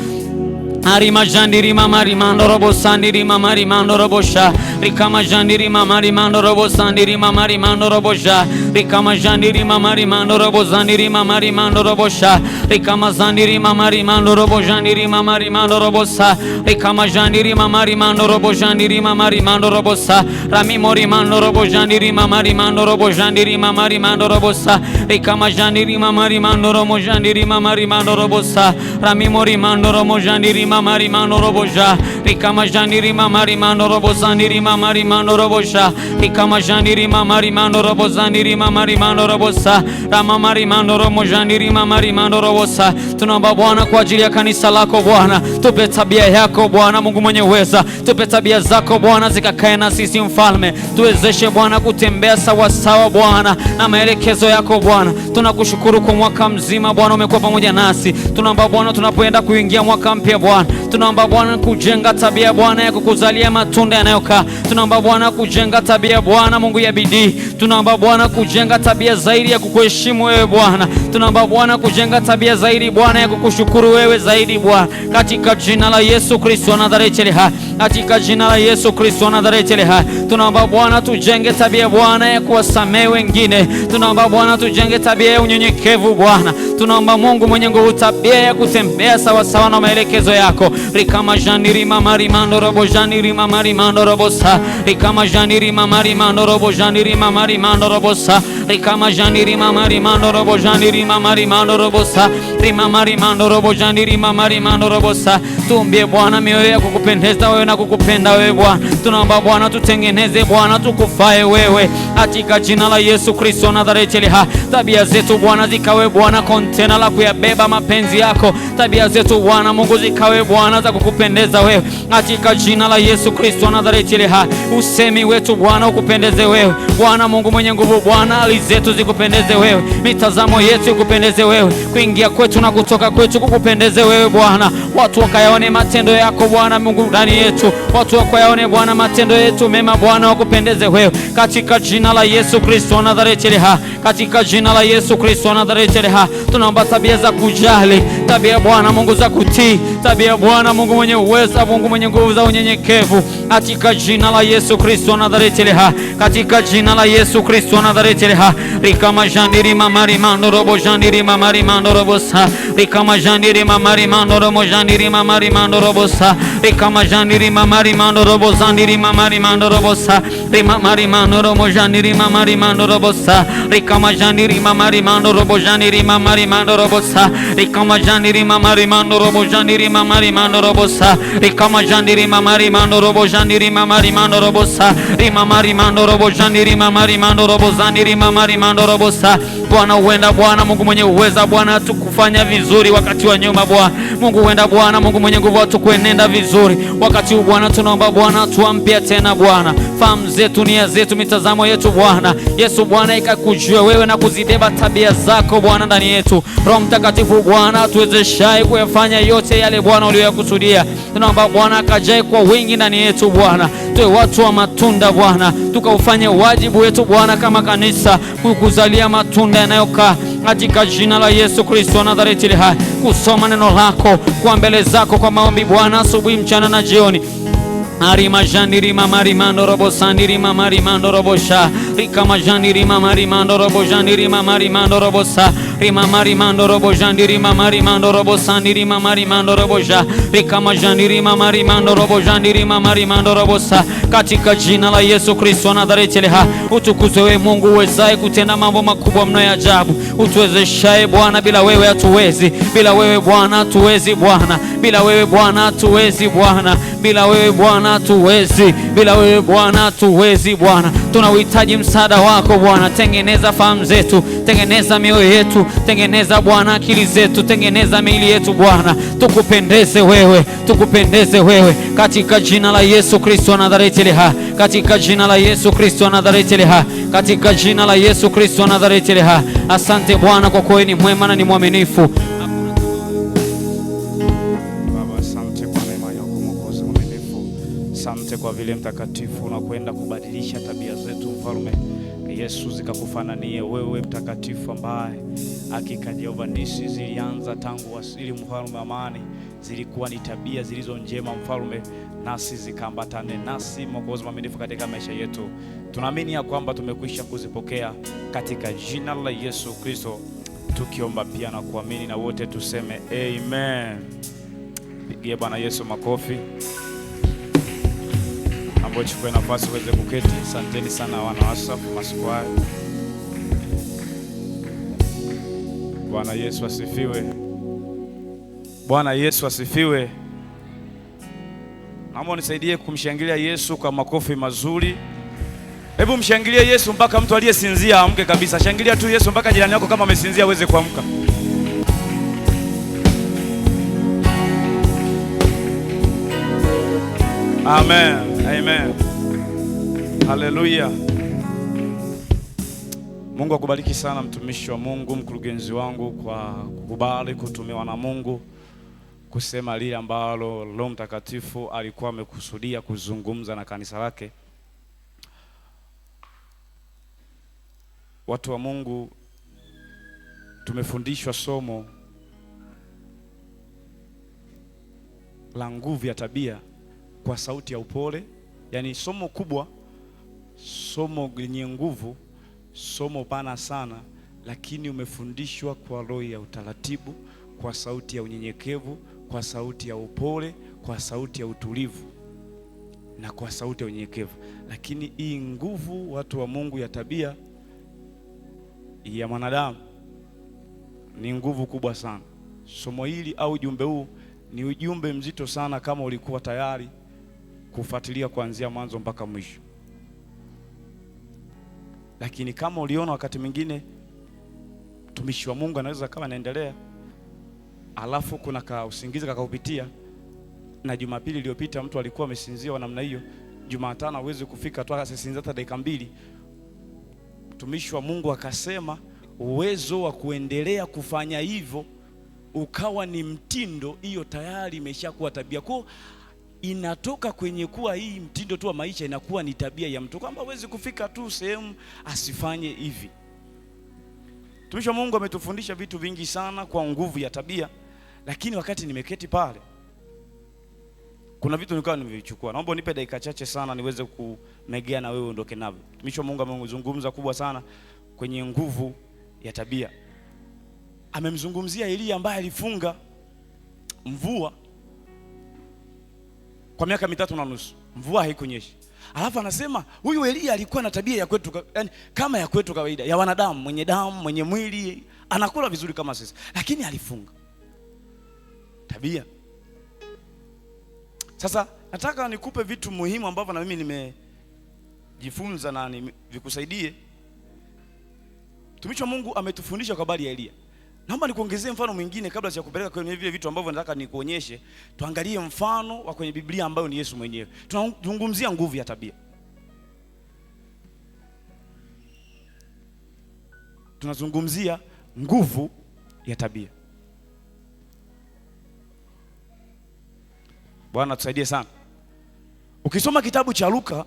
Arima jandiri mamari mando robo sandiri mamari mando robo sha rikama jandiri mamari mando robo sandiri mamari mando robo sha rikama jandiri mamari mando robo sandiri mamari mando robo sha rikama jandiri mamari mando robo jandiri mamari mando robo sa rikama jandiri mamari mando robo jandiri mamari mando robo sa rami mori mando robo jandiri mamari mando robo jandiri mamari mando robo sa rikama jandiri mamari mando robo jandiri mamari mando robo sa rami mori mando robo jandiri mamari mando robo ja rikama jandiri mamari mando robo sandiri mamari mando robo sha rikama jandiri mamari mando robo sandiri mamari mando robo sa ramamari mando robo jandiri mamari mando robo sa. Tunaomba Bwana kwa ajili ya kanisa lako Bwana, tupe tabia yako Bwana Mungu mwenye uweza, tupe tabia zako Bwana zikakae na sisi Mfalme, tuwezeshe Bwana kutembea sawa sawa Bwana na maelekezo yako Bwana. Tunakushukuru kwa mwaka mzima Bwana umekuwa pamoja nasi. Tunaomba Bwana tunapoenda kuingia mwaka mpya Bwana, tunaomba Bwana kujenga tabia Bwana ya kukuzalia matunda yanayokaa. Tunaomba Bwana kujenga tabia Bwana Mungu ya bidii. Tunaomba Bwana kujenga tabia zaidi ya kukuheshimu wewe Bwana. Tunaomba Bwana kujenga tabia zaidi Bwana ya kukushukuru wewe zaidi Bwana, katika jina la Yesu Kristo wa Nazareti aliye hai, katika jina la Yesu Kristo wa Nazareti aliye hai. Tunaomba Bwana tujenge tabia Bwana ya kuwasamehe wengine. Tunaomba Bwana tujenge tabia ya unyenyekevu Bwana. Tunaomba Mungu mwenye nguvu tabia ya kutembea sawa sawa na maelekezo yako. Rikama jandiri mamari mando robo jandiri mamari mando robo sa rikama jandiri mamari mando robo jandiri mamari mando robo sa rikama jandiri mamari mando robo jandiri mamari mando robo sa rimamari mando robo jandiri mamari mando robo sa. Tumbie Bwana mioyo ya kukupendeza wewe na kukupenda wewe Bwana. Tunaomba Bwana tutengeneze Bwana tukufae wewe, katika jina la Yesu Kristo Nazareti aliye hai. Tabia zetu Bwana zikawe Bwana kontena la kuyabeba mapenzi yako. Tabia zetu Bwana Mungu zikawe Bwana za kukupendeza wewe, katika jina la Yesu Kristo Nazareti aliye hai. Usemi wetu Bwana ukupendeze wewe Bwana Mungu mwenye nguvu Bwana, hali zetu zikupendeze wewe, mitazamo yetu ikupendeze wewe, kuingia kwetu na kutoka kwetu kukupendeze wewe Bwana. Watu wakayaone matendo yako Bwana Mungu ndani yetu, watu wakayaone Bwana matendo yetu mema Bwana, wakupendeze wewe, katika jina la Yesu Kristo Nazareti aliye hai, katika jina la Yesu Kristo Nazareti aliye hai. Tunaomba tabia za kujali, tabia Bwana Mungu za kutii, tabia Bwana Mungu mwenye uweza, Mungu mwenye nguvu za unyenyekevu, katika jina la Yesu Kristo Nazareti aliye hai, katika jina la Yesu Kristo Nazareti aliye hai. ha rikama jandiri mamari mando robo jandiri mamari mando robo sa rikama jandiri mamari mando robo jandiri mamari mando robo sa rikama jandiri mamari mando robo jandiri mamari mando robo sa rimamari mando robo jandiri mamari mando robo sa rikama jandiri mamari mando robo jandiri mamari mando robo sa rikama jandiri mamari mando robo jandiri mamari mando robo sa rikama jandiri mamari mando robo jandiri mamari mando robo sa rimamari mando robo jandiri mamari mando robo jandiri mamari mando robo sa. Bwana uenda Bwana Mungu mwenye uweza Bwana tukufanya vizuri wakati wa nyuma Bwana Mungu uenda Bwana Mungu mwenye nguvu tukuenenda vizuri wakati huu Bwana tunaomba Bwana tuampia tena Bwana fahamu zetu nia zetu mitazamo yetu Bwana Yesu Bwana ikakujue wewe na kuzibeba tabia zako Bwana ndani yetu. Roho Mtakatifu Bwana tuwezeshaye kuyafanya yote yale Bwana uliyokusudia. Tunaomba Bwana akajae kwa wingi ndani yetu Bwana, tuwe watu wa matunda Bwana, tukaufanye wajibu wetu Bwana kama kanisa kukuzalia matunda yanayokaa katika jina la Yesu Kristo wa Nazareti hai. Kusoma neno lako kwa mbele zako kwa maombi Bwana asubuhi mchana na jioni. Arima jandiri mamari mando robo sandiri mamari mando robo sha rikama jandiri mamari mando robo jandiri mamari mando robo sa rimamari mando robo jandiri mamari mando robo sandiri mamari mando robo sha rikama jandiri mamari mando robo jandiri mamari mando robo sa. Katika jina la Yesu Kristo wa Nazareti hai, utukuzwe wewe Mungu uwezaye kutenda mambo makubwa mno ya ajabu. Utuwezeshaye Bwana, bila wewe hatuwezi, bila wewe Bwana hatuwezi Bwana, bila wewe Bwana hatuwezi Bwana, bila wewe Bwana hatuwezi, bila wewe Bwana hatuwezi Bwana. Tunauhitaji msaada wako Bwana. Tengeneza fahamu zetu, tengeneza mioyo yetu, tengeneza Bwana akili zetu, tengeneza miili yetu Bwana, tukupendeze wewe, tukupendeze wewe, katika jina la Yesu Kristo wa Nazareti hai, katika jina la Yesu Kristo wa Nazareti hai, katika jina la Yesu Kristo wa Nazareti hai. Asante Bwana kwa kuwa ni mwema na ni mwaminifu. Asante kwa vile mtakatifu unakwenda kubadilisha tabia zetu Mfalme Yesu, zikakufananie wewe mtakatifu, ambaye hakika Jehova nisi zilianza tangu asili Mfalme amani, zilikuwa ni tabia zilizo njema Mfalme, nasi zikaambatane nasi Mwokozi mwaminifu katika maisha yetu. Tunaamini ya kwamba tumekwisha kuzipokea katika jina la Yesu Kristo, tukiomba pia na kuamini, na wote tuseme amen. Pigie Bwana Yesu makofi. Chukue nafasi uweze kuketi. Asanteni sana wana Asaf Maskwaya. Bwana Yesu asifiwe. Bwana Yesu asifiwe. Naomba unisaidie kumshangilia Yesu kwa makofi mazuri. Hebu mshangilie Yesu mpaka mtu aliyesinzia amke kabisa. Shangilia tu Yesu mpaka jirani yako kama amesinzia aweze kuamka. Amen. Amen. Haleluya. Mungu akubariki sana mtumishi wa Mungu, mkurugenzi wangu, kwa kukubali kutumiwa na Mungu kusema lile ambalo Roho Mtakatifu alikuwa amekusudia kuzungumza na kanisa lake. Watu wa Mungu, tumefundishwa somo la nguvu ya tabia kwa sauti ya upole. Yani somo kubwa, somo lenye nguvu, somo pana sana, lakini umefundishwa kwa roho ya utaratibu, kwa sauti ya unyenyekevu, kwa sauti ya upole, kwa sauti ya utulivu na kwa sauti ya unyenyekevu. Lakini hii nguvu, watu wa Mungu, ya tabia ya mwanadamu ni nguvu kubwa sana. Somo hili au ujumbe huu ni ujumbe mzito sana, kama ulikuwa tayari kufuatilia kuanzia mwanzo mpaka mwisho. Lakini kama uliona wakati mwingine mtumishi wa Mungu anaweza kama anaendelea, alafu kuna usingizi kakaupitia, na Jumapili iliyopita mtu alikuwa amesinzia wa namna hiyo, Jumatano hawezi kufika tu akasinzia hata dakika 2, mtumishi wa Mungu akasema uwezo wa kuendelea kufanya hivyo ukawa ni mtindo, hiyo tayari imeshakuwa tabia. Kwa inatoka kwenye kuwa hii mtindo tu wa maisha, inakuwa ni tabia ya mtu, kwamba hawezi kufika tu sehemu asifanye hivi. Mtumishi wa Mungu ametufundisha vitu vingi sana kwa nguvu ya tabia, lakini wakati nimeketi pale kuna vitu nilikuwa nimevichukua. Naomba nipe dakika chache sana niweze kumegea na wewe ondoke navyo. Mtumishi wa Mungu amezungumza kubwa sana kwenye nguvu ya tabia. Amemzungumzia Elia ambaye alifunga mvua kwa miaka 3.5, mvua haikunyesha. Alafu anasema huyu Elia alikuwa na tabia ya kwetu, yani kama ya kwetu kawaida, ya wanadamu, mwenye mwili, anakula vizuri kama sisi, lakini alifunga. Tabia. Sasa nataka nikupe vitu muhimu ambavyo na mimi nimejifunza na vikusaidie. Mtumishi wa Mungu ametufundisha kwa habari ya Elia. Naomba nikuongezee mfano mwingine kabla sijakupeleka kwenye vile vitu ambavyo nataka nikuonyeshe. Tuangalie mfano wa kwenye Biblia ambayo ni Yesu mwenyewe. Tunazungumzia nguvu ya tabia. Tunazungumzia nguvu ya tabia. Bwana tusaidie sana. Ukisoma kitabu cha Luka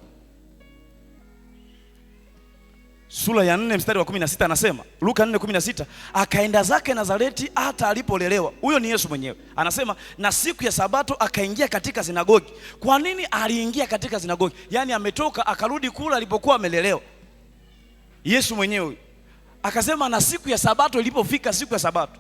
sura ya 4 mstari wa 16 anasema, Luka 4:16, akaenda zake Nazareti hata alipolelewa. Huyo ni Yesu mwenyewe. Anasema na siku ya Sabato akaingia katika sinagogi. Kwa nini aliingia katika sinagogi? Yaani ametoka akarudi kula alipokuwa amelelewa. Yesu mwenyewe. Akasema na siku ya Sabato ilipofika, siku ya Sabato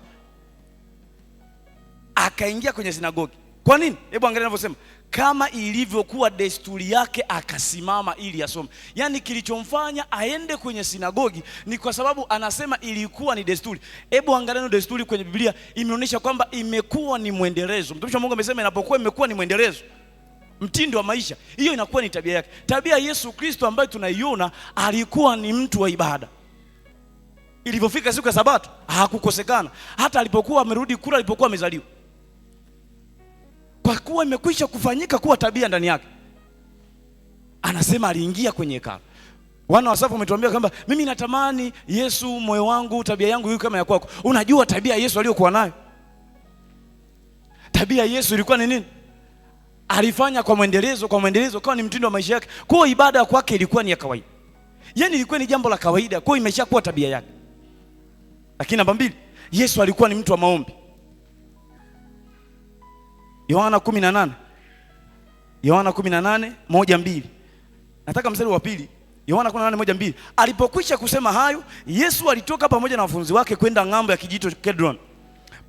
akaingia kwenye sinagogi. Kwa nini? Hebu angalia anavyosema, kama ilivyokuwa desturi yake akasimama ili asome. Yaani kilichomfanya aende kwenye sinagogi ni kwa sababu anasema ilikuwa ni desturi. Hebu angalia neno desturi kwenye Biblia imeonyesha kwamba imekuwa ni mwendelezo. Mtumishi wa Mungu amesema inapokuwa imekuwa ni mwendelezo, mtindo wa maisha, hiyo inakuwa ni tabia yake. Tabia ya Yesu Kristo ambayo tunaiona, alikuwa ni mtu wa ibada. Ilipofika siku ya Sabato hakukosekana, hata alipokuwa amerudi kula, alipokuwa amezaliwa. Kwa kuwa imekwisha kufanyika kuwa tabia ndani yake, anasema aliingia kwenye hekalu. Wana wa Safu wametuambia kwamba mimi natamani Yesu, moyo wangu, tabia yangu iwe kama ya kwako. Unajua tabia Yesu aliyokuwa nayo? Tabia Yesu ilikuwa ni nini? Alifanya kwa mwendelezo, kwa ni mtindo wa maisha yake. Kwa ibada kwake ilikuwa ni ya kawaida. Yaani ilikuwa ni jambo la kawaida, kwa imeshakuwa tabia yake. Lakini namba 2, Yesu alikuwa ni mtu wa maombi. Yohana 18:1-2. Nataka mstari wa 2. Yohana 18:1-2. Alipokwisha kusema hayo, Yesu alitoka pamoja na wanafunzi wake kwenda ng'ambo ya kijito Kedron,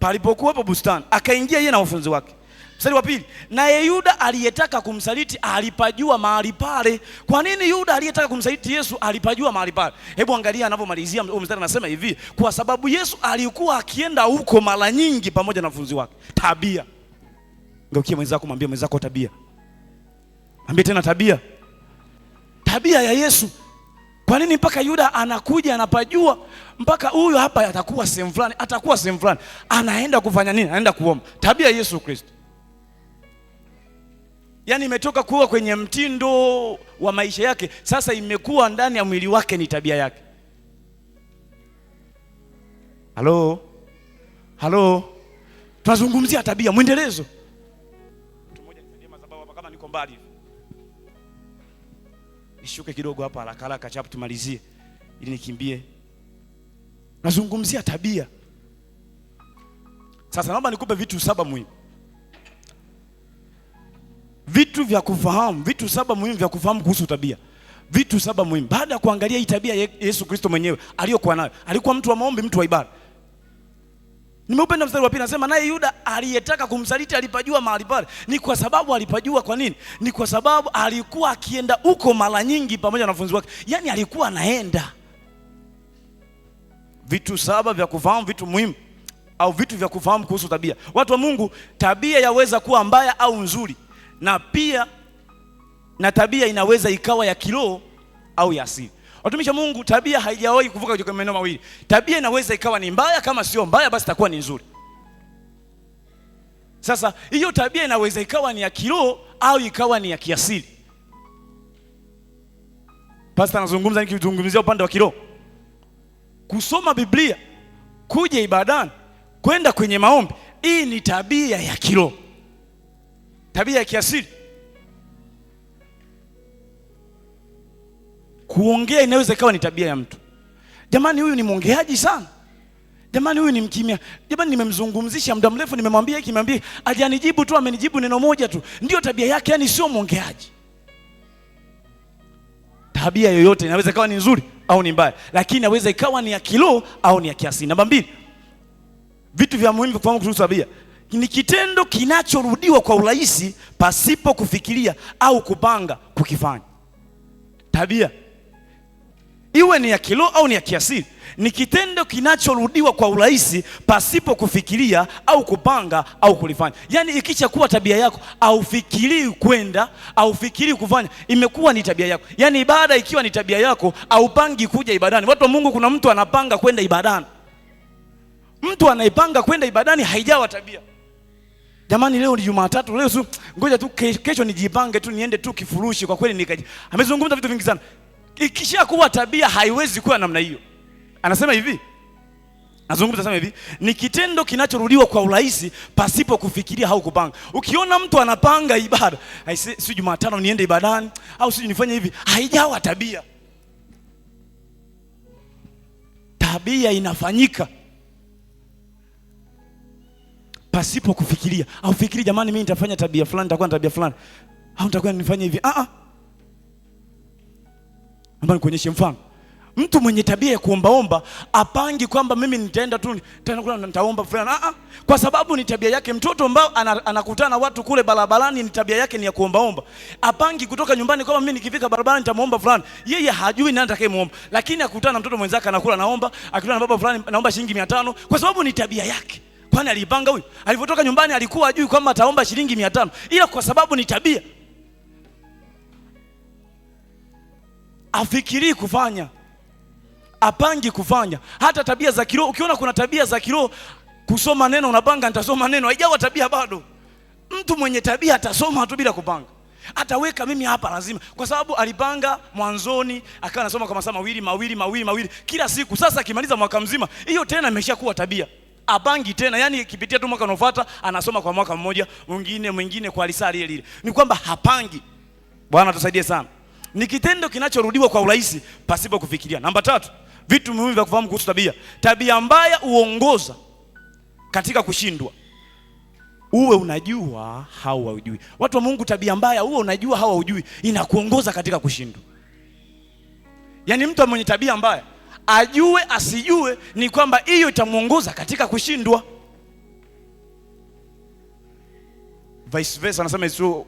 palipokuwepo bustani. Akaingia yeye na wanafunzi wake. Mstari wa 2. Naye Yuda aliyetaka kumsaliti alipajua mahali pale. Kwa nini Yuda aliyetaka kumsaliti Yesu alipajua mahali pale? Hebu angalia anapomalizia mstari, anasema hivi, kwa sababu Yesu alikuwa akienda huko mara nyingi pamoja na wanafunzi wake. Tabia. Ngeukie mwenzako, mwambie mwenzako tabia. Mwambie tena tabia. Tabia ya Yesu. Kwa nini mpaka Yuda anakuja anapajua mpaka huyu hapa atakuwa sehemu fulani, anaenda kufanya nini? Anaenda kuomba. Tabia ya Yesu Kristo. Yaani imetoka kuwa kwenye mtindo wa maisha yake, sasa imekuwa ndani ya mwili wake, ni tabia yake. Halo. Tunazungumzia tabia, mwendelezo. Kama niko mbali nishuke kidogo hapa haraka chapu tumalizie ili nikimbie. Nazungumzia tabia. Sasa naomba nikupe vitu 7 muhimu. Vitu 7 muhimu vya kufahamu kuhusu tabia. Vitu 7 muhimu. Baada ya kuangalia hii tabia ya Yesu Kristo mwenyewe aliyokuwa nayo. Alikuwa mtu wa maombi, mtu wa ibada. Nimeupenda mstari wa 2, nasema naye Yuda aliyetaka kumsaliti alipajua mahali pale. Ni kwa sababu alipajua. Kwa nini? Ni kwa sababu alikuwa akienda huko mara nyingi pamoja na wanafunzi wake. Yaani alikuwa anaenda. Vitu 7 vya kufahamu, vitu muhimu au vitu vya kufahamu kuhusu tabia. Watu wa Mungu, tabia yaweza kuwa mbaya au nzuri. Na tabia inaweza ikawa ya kiroho au ya asili. Watumishi wa Mungu, tabia haijawahi kuvuka kwenye maneno mawili. Tabia inaweza ikawa ni mbaya, kama sio mbaya basi itakuwa ni nzuri. Sasa hiyo tabia inaweza ikawa ni ya kiroho au ikawa ni ya kiasili. Pastor anazungumza nikizungumzia upande wa kiroho. Kusoma Biblia, kuja ibadani, kwenda kwenye maombi, hii ni tabia ya kiroho. Tabia ya kiasili. Kuongea inaweza ikawa ni tabia ya mtu. Jamani, huyu ni mwongeaji sana. Jamani, huyu ni mkimya. Jamani, nimemzungumzisha muda mrefu, nimemwambia hiki, nimemwambia hajanijibu tu, amenijibu neno moja tu. Ndio tabia yake, yani sio mwongeaji. Tabia yoyote inaweza ikawa ni nzuri au ni mbaya, lakini inaweza ikawa ni ya kiroho au ni ya kiasili. Namba 2, vitu vya muhimu kufahamu kuhusu tabia. Ni kitendo kinachorudiwa kwa urahisi pasipo kufikiria au kupanga kukifanya. Tabia iwe ni ya kiroho au ni ya kiasili, ni kitendo kinachorudiwa kwa urahisi pasipo kufikiria au kupanga au kulifanya. Yaani ikisha kuwa tabia yako, au fikirii kwenda au fikirii kufanya, imekuwa ni tabia yako. Yaani ibada ikiwa ni tabia yako, au pangi kuja ibadani. Watu wa Mungu, kuna mtu anapanga kwenda ibadani, mtu anaipanga kwenda ibadani, haijawa tabia. Jamani, leo ni Jumatatu, leo ngoja tu kesho nijipange tu niende tu kifurushi. Kwa kweli nikaje, amezungumza vitu vingi sana. Ikisha kuwa tabia, haiwezi kuwa namna hiyo. Anasema hivi, anazungumza hivi, ni kitendo kinachorudiwa kwa urahisi pasipo kufikiria au kupanga. Ukiona mtu anapanga ibada, si Jumatano niende ibadani, au si nifanye hivi, haijawa tabia. Tabia inafanyika pasipo kufikiria au fikiri, jamani, mimi nitafanya tabia fulani, nitakuwa na tabia fulani, au nitakuwa nifanye hivi. Naomba nikuonyeshe mfano. Mtu mwenye tabia ya kuombaomba apangi kwamba mimi nitaenda tu nitaomba fulani. Kwa sababu ni tabia yake. Mtoto ambao anakutana watu kule barabarani, ni tabia yake ni ya kuombaomba. Apangi kutoka nyumbani kwamba mimi nikifika barabarani nitamuomba fulani. Yeye hajui nani atakayemuomba, lakini akutana na mtoto mwenzake anakula naomba, akutana na baba fulani naomba shilingi 500, kwa sababu ni tabia yake. Kwani alipanga huyu? Alipotoka nyumbani alikuwa ajui kwamba ataomba shilingi 500, ila kwa sababu ni tabia, afikirii kufanya, apangi kufanya. Hata tabia za kiroho, ukiona kuna tabia za kiroho, kusoma neno unapanga nitasoma neno, haijawa tabia bado. Mtu mwenye tabia atasoma tu bila kupanga. Ataweka mimi hapa lazima, kwa sababu alipanga mwanzoni, akawa anasoma kwa masaa mawili kila siku. Sasa akimaliza mwaka mzima, hiyo tena imeshakuwa tabia. Apangi tena, yani ikipitia tu mwaka unaofuata anasoma kwa mwaka mmoja, mwingine kwa lisali lile. Ni kwamba hapangi. Bwana tusaidie sana. Ni kitendo kinachorudiwa kwa urahisi pasipo kufikiria. Namba 3, vitu muhimu vya kufahamu kuhusu tabia. Tabia mbaya huongoza katika kushindwa. Uwe unajua au hujui. Watu wa Mungu, tabia mbaya, uwe unajua au hujui, inakuongoza katika kushindwa. Yaani mtu mwenye tabia mbaya, ajue asijue, ni kwamba hiyo itamuongoza katika kushindwa. Vice versa, anasema hizo.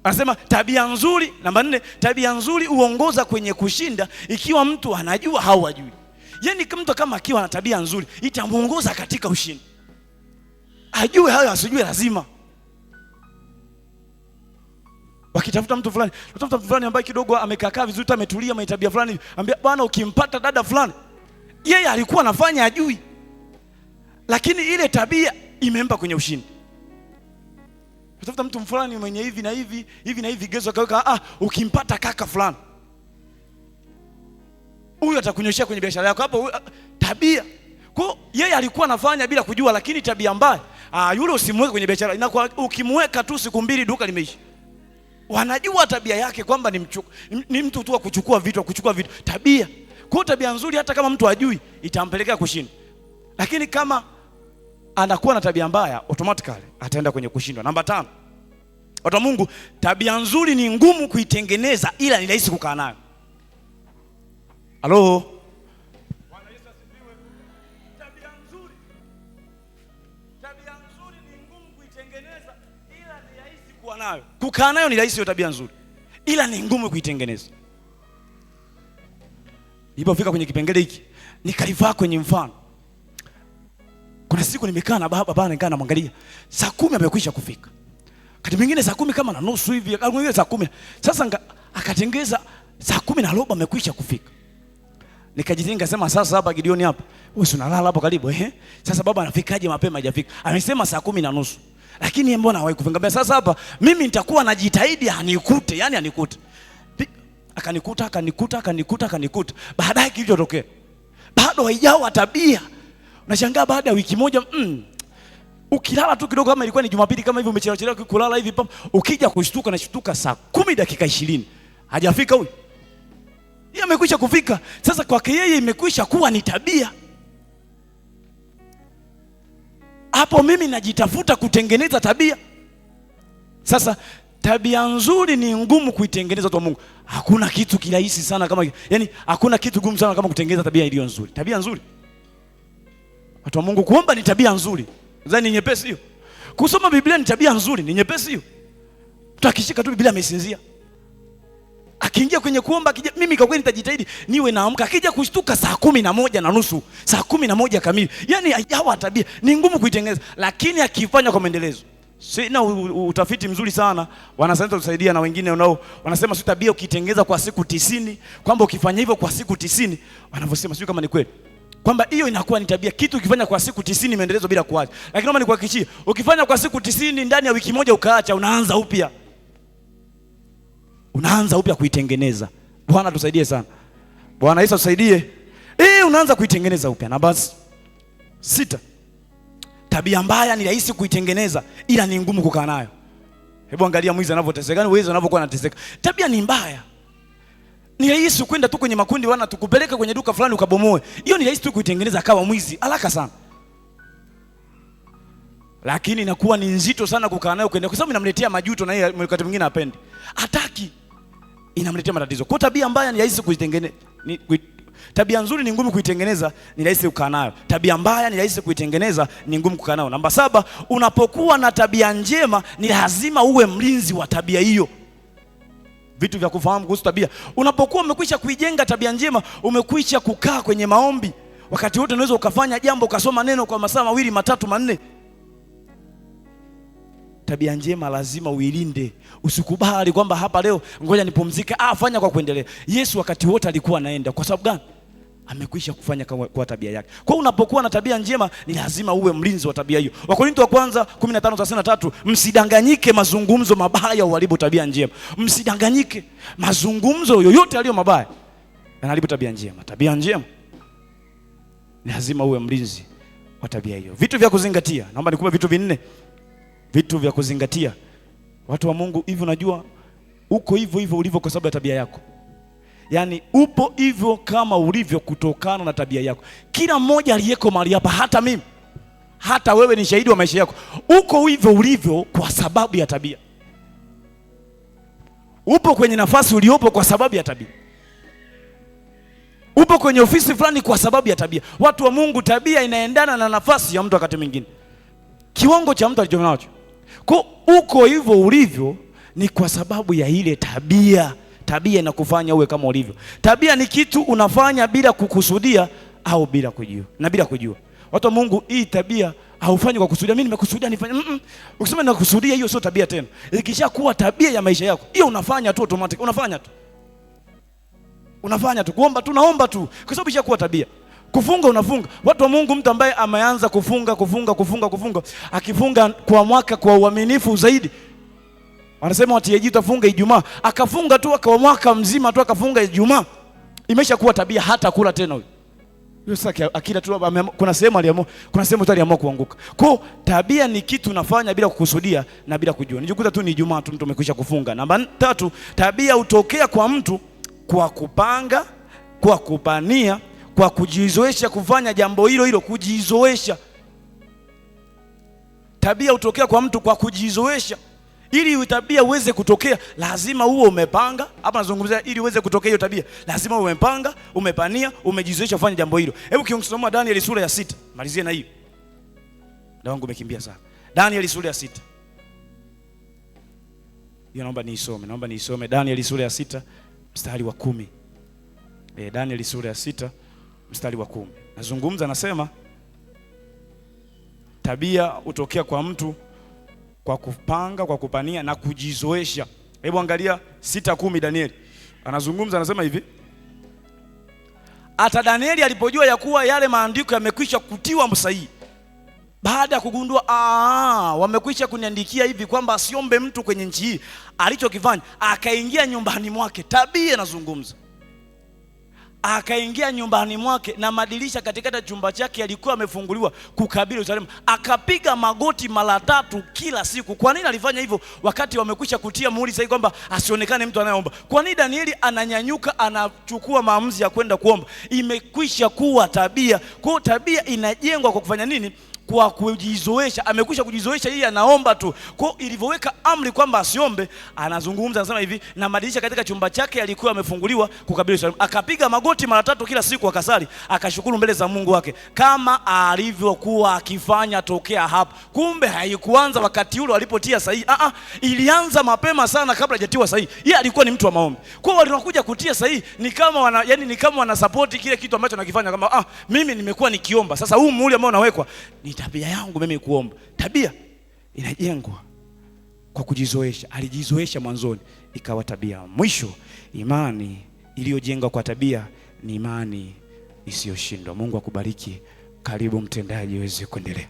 Anasema tabia nzuri, namba 4, tabia nzuri huongoza kwenye kushinda ikiwa mtu anajua au hajui. Yaani mtu kama akiwa na tabia nzuri, itamuongoza katika ushindi. Ajue hayo asijue lazima. Wakitafuta mtu fulani ambaye kidogo amekaa vizuri, ametulia, mwenye tabia fulani, ambia bwana, ukimpata dada fulani, yeye alikuwa anafanya ajui, lakini ile tabia imempa kwenye ushindi. Utafuta mtu fulani mwenye hivi na hivi vigezo, akaweka ukimpata kaka fulani, huyu atakunyoshia kwenye biashara yako hapo. Tabia. Kwa yeye alikuwa anafanya bila kujua, lakini tabia mbaya, yule usimweke kwenye biashara. Inakuwa ukimweka tu siku 2 duka limeisha. Wanajua tabia yake kwamba ni mtu tu wa kuchukua vitu, tabia. Kwa tabia nzuri, hata kama mtu ajui, itampelekea kushinda. Lakini kama anakuwa na tabia mbaya, automatically ataenda kwenye kushindwa. Namba 5, watu wa Mungu, tabia nzuri ni ngumu kuitengeneza, ila ni rahisi kukaa nayo. Halo? Bwana Yesu asifiwe. Tabia nzuri ni ngumu kuitengeneza, ila ni rahisi kuwa nayo. Kukaa nayo ni rahisi, hiyo tabia nzuri, ila ni ngumu kuitengeneza. Nilipofika kwenye kipengele hiki, nikalivaa kwenye mfano. Kuna siku nimekaa na baba nikaa namwangalia, saa 10 amekwisha kufika. Wakati mwingine saa 10 kama na nusu hivi, wakati mwingine saa 10. Sasa akatengeza saa 10:15 amekwisha kufika. Nikajitenga, sema sasa hapa Gideoni hapa, wewe unalala hapo karibu Sasa baba anafikaje mapema hajafika? Amesema saa 10:30. Lakini mbona hawahi kufika? Sasa hapa mimi nitakuwa najitahidi anikute, yani anikute. Akanikuta. Baadaye kilichotokea, bado haijawa tabia. Unashangaa baada ya wiki moja, ukilala tu kidogo, kama ilikuwa ni Jumapili kama hivi, umechelewa kulala hivi, ukija kushtuka, nashtuka saa 10 dakika 20. Hajafika huyu. Yeye amekwisha kufika. Sasa kwake yeye imekwisha kuwa ni tabia. Hapo mimi najitafuta kutengeneza tabia. Sasa tabia nzuri ni ngumu kuitengeneza kwa Mungu. Hakuna kitu kirahisi sana kama, yani hakuna kitu gumu sana kama kutengeneza tabia iliyo nzuri. Tabia nzuri, watu wa Mungu, kuomba ni tabia nzuri. Nadhani ni nyepesi hiyo. Kusoma Biblia ni tabia nzuri, ni nyepesi hiyo. Mtu akishika tu Biblia amesinzia. Akiingia kwenye kuomba, mimi kwa kweli nitajitahidi niwe naamka, akija kushtuka saa 11:30, saa 11 kamili. Yani hawa tabia ni ngumu kuitengeneza, lakini akifanya kwa maendelezo. Sina utafiti mzuri sana, wanasayansi tusaidia na wengine wanasema si tabia ukitengeneza kwa siku 90, kwamba ukifanya hivyo kwa siku 90, wanavyosema sio kama ni kweli, kwamba hiyo inakuwa ni tabia. Kitu ukifanya kwa siku 90 maendelezo bila kuacha. Lakini kama nikuhakikishie, ukifanya kwa siku 90 ndani ya wiki moja ukaacha, unaanza upya. Unaanza upya kuitengeneza. Bwana tusaidie sana. Bwana Yesu tusaidie. Unaanza kuitengeneza upya. Na basi 6. Tabia mbaya ni rahisi kuitengeneza ila ni ngumu kukaa nayo. Hebu angalia mwizi anavyoteseka, wewe unavyokuwa unateseka. Tabia ni mbaya. Ni rahisi kwenda tu kwenye makundi tukupeleke kwenye duka fulani ukabomoe. Hiyo ni rahisi tu kuitengeneza akawa mwizi haraka sana. Lakini inakuwa ni nzito sana kukaa nayo kwenda, kwa sababu inamletea majuto na yeye wakati mwingine hapendi. Hataki. Inamletea matatizo. Kwa tabia mbaya ni rahisi kuitengeneza. Tabia nzuri ni ngumu kuitengeneza, ni rahisi kukaa nayo. Tabia mbaya ni rahisi kuitengeneza, ni ngumu kukaa nayo. Namba 7, unapokuwa na tabia njema ni lazima uwe mlinzi wa tabia hiyo. Vitu vya kufahamu kuhusu tabia. Unapokuwa umekwisha kuijenga tabia njema, umekwisha kukaa kwenye maombi, wakati wote unaweza ukafanya jambo, ukasoma neno kwa masaa 2, 3, 4. Tabia njema lazima uilinde. Usikubali kwamba hapa leo ngoja nipumzike, fanya kwa kuendelea. Yesu wakati wote alikuwa anaenda. Kwa sababu gani? Amekwisha kufanya kwa tabia yake. Kwa unapokuwa na tabia njema ni lazima uwe mlinzi wa tabia hiyo. Wakorintho wa kwanza 15:33, msidanganyike, mazungumzo mabaya uharibu tabia njema. Msidanganyike, mazungumzo yoyote yaliyo mabaya yanaharibu tabia njema. Tabia njema ni lazima uwe mlinzi wa tabia hiyo. Vitu vya kuzingatia. Naomba nikupe vitu 4. Vitu vya kuzingatia. Watu wa Mungu, hivi unajua uko hivyo ulivyo kwa sababu ya tabia yako. Yaani upo hivyo kama ulivyo kutokana na tabia yako. Kila mmoja aliyeko mahali hapa, hata mimi, hata wewe ni shahidi wa maisha yako. Uko hivyo ulivyo kwa sababu ya tabia. Upo kwenye nafasi uliopo kwa sababu ya tabia. Upo kwenye ofisi fulani kwa sababu ya tabia. Watu wa Mungu, tabia inaendana na nafasi ya mtu wakati mwingine, kiwango cha mtu alichonacho. Kwa uko hivyo ulivyo ni kwa sababu ya ile tabia. Tabia inakufanya uwe kama ulivyo. Tabia ni kitu unafanya bila kukusudia au bila kujua. Na bila kujua. Watu wa Mungu, hii tabia haufanyi kwa kusudia. Mimi nimekusudia nifanye. Ukisema ninakusudia, hiyo sio tabia tena. Ikishakuwa tabia ya maisha yako, hiyo unafanya tu automatic. Unafanya tu. Unafanya tu. Kuomba tu, naomba tu. Kwa sababu ishakuwa tabia. Kufunga unafunga. Watu wa Mungu, mtu ambaye ameanza kufunga, akifunga kwa mwaka kwa uaminifu zaidi, wanasema watiaji utafunga Ijumaa, akafunga tu kwa mwaka mzima tu akafunga Ijumaa, imeshakuwa tabia, hata kula tena huyo. Hiyo sasa akila tu, kuna sehemu aliamua kuanguka. Kwa tabia ni kitu unafanya bila kukusudia na bila kujua. Nijikuta tu ni Ijumaa tu mtu amekwisha kufunga. Namba 3, tabia hutokea kwa mtu kwa kupanga, kwa kupania, kwa kujizoesha kufanya jambo hilo, kujizoesha. Tabia hutokea kwa mtu kwa kujizoesha. Ili tabia uweze kutokea, lazima uwe umepanga. Hapa nazungumzia ili uweze kutokea hiyo tabia, lazima uwe umepanga, umepania, umejizoesha kufanya jambo hilo. Hebu kiongosoma Danieli sura ya 6. Malizie na hiyo. Ndio wangu umekimbia sana. Danieli sura ya 6. Hiyo naomba niisome. Danieli sura ya 6 mstari wa 10. Danieli sura ya 6 mstari wa 10. Nazungumza, nasema tabia hutokea kwa mtu kwa kupanga, kwa kupania na kujizoesha. Hebu angalia 6:10 Danieli. Anazungumza, anasema hivi: hata Danieli alipojua ya kuwa yale maandiko yamekwisha kutiwa msahihi, baada ya kugundua wamekwisha kuniandikia hivi kwamba asiombe mtu kwenye nchi hii, alichokifanya akaingia nyumbani mwake. Tabia nazungumza. Akaingia nyumbani mwake na madirisha katikati chumba chake yalikuwa yamefunguliwa kukabili Yerusalemu. Akapiga magoti mara 3 kila siku. Kwa nini alifanya hivyo wakati wamekwisha kutia muhuri sasa kwamba asionekane mtu anayeomba? Kwa nini Danieli ananyanyuka anachukua maamuzi ya kwenda kuomba? Imekwisha kuwa tabia. Kwa tabia inajengwa kwa kufanya nini? kwa kujizoesha, amekwisha kujizoesha, yeye anaomba tu. Kwa ilivyoweka amri kwamba asiombe, anazungumza anasema hivi, na madirisha katika chumba chake yalikuwa yamefunguliwa kukabili Yerusalemu. Akapiga magoti mara 3 kila siku, akasali, akashukuru mbele za Mungu wake kama alivyokuwa akifanya tokea hapo. Kumbe haikuanza wakati ule walipotia sahihi. Ilianza mapema sana kabla hajatiwa sahihi. Yeye alikuwa ni mtu wa maombi. Kwa hiyo wanakuja kutia sahihi ni kama ni kama wana support kile kitu ambacho anakifanya, kama mimi nimekuwa nikiomba. Sasa huu muhuri ambao unawekwa ni tabia yangu mimi kuomba. Tabia inajengwa kwa kujizoesha. Alijizoesha mwanzoni, ikawa tabia. Mwisho, imani iliyojengwa kwa tabia ni imani isiyoshindwa. Mungu akubariki. Karibu mtendaji uweze kuendelea.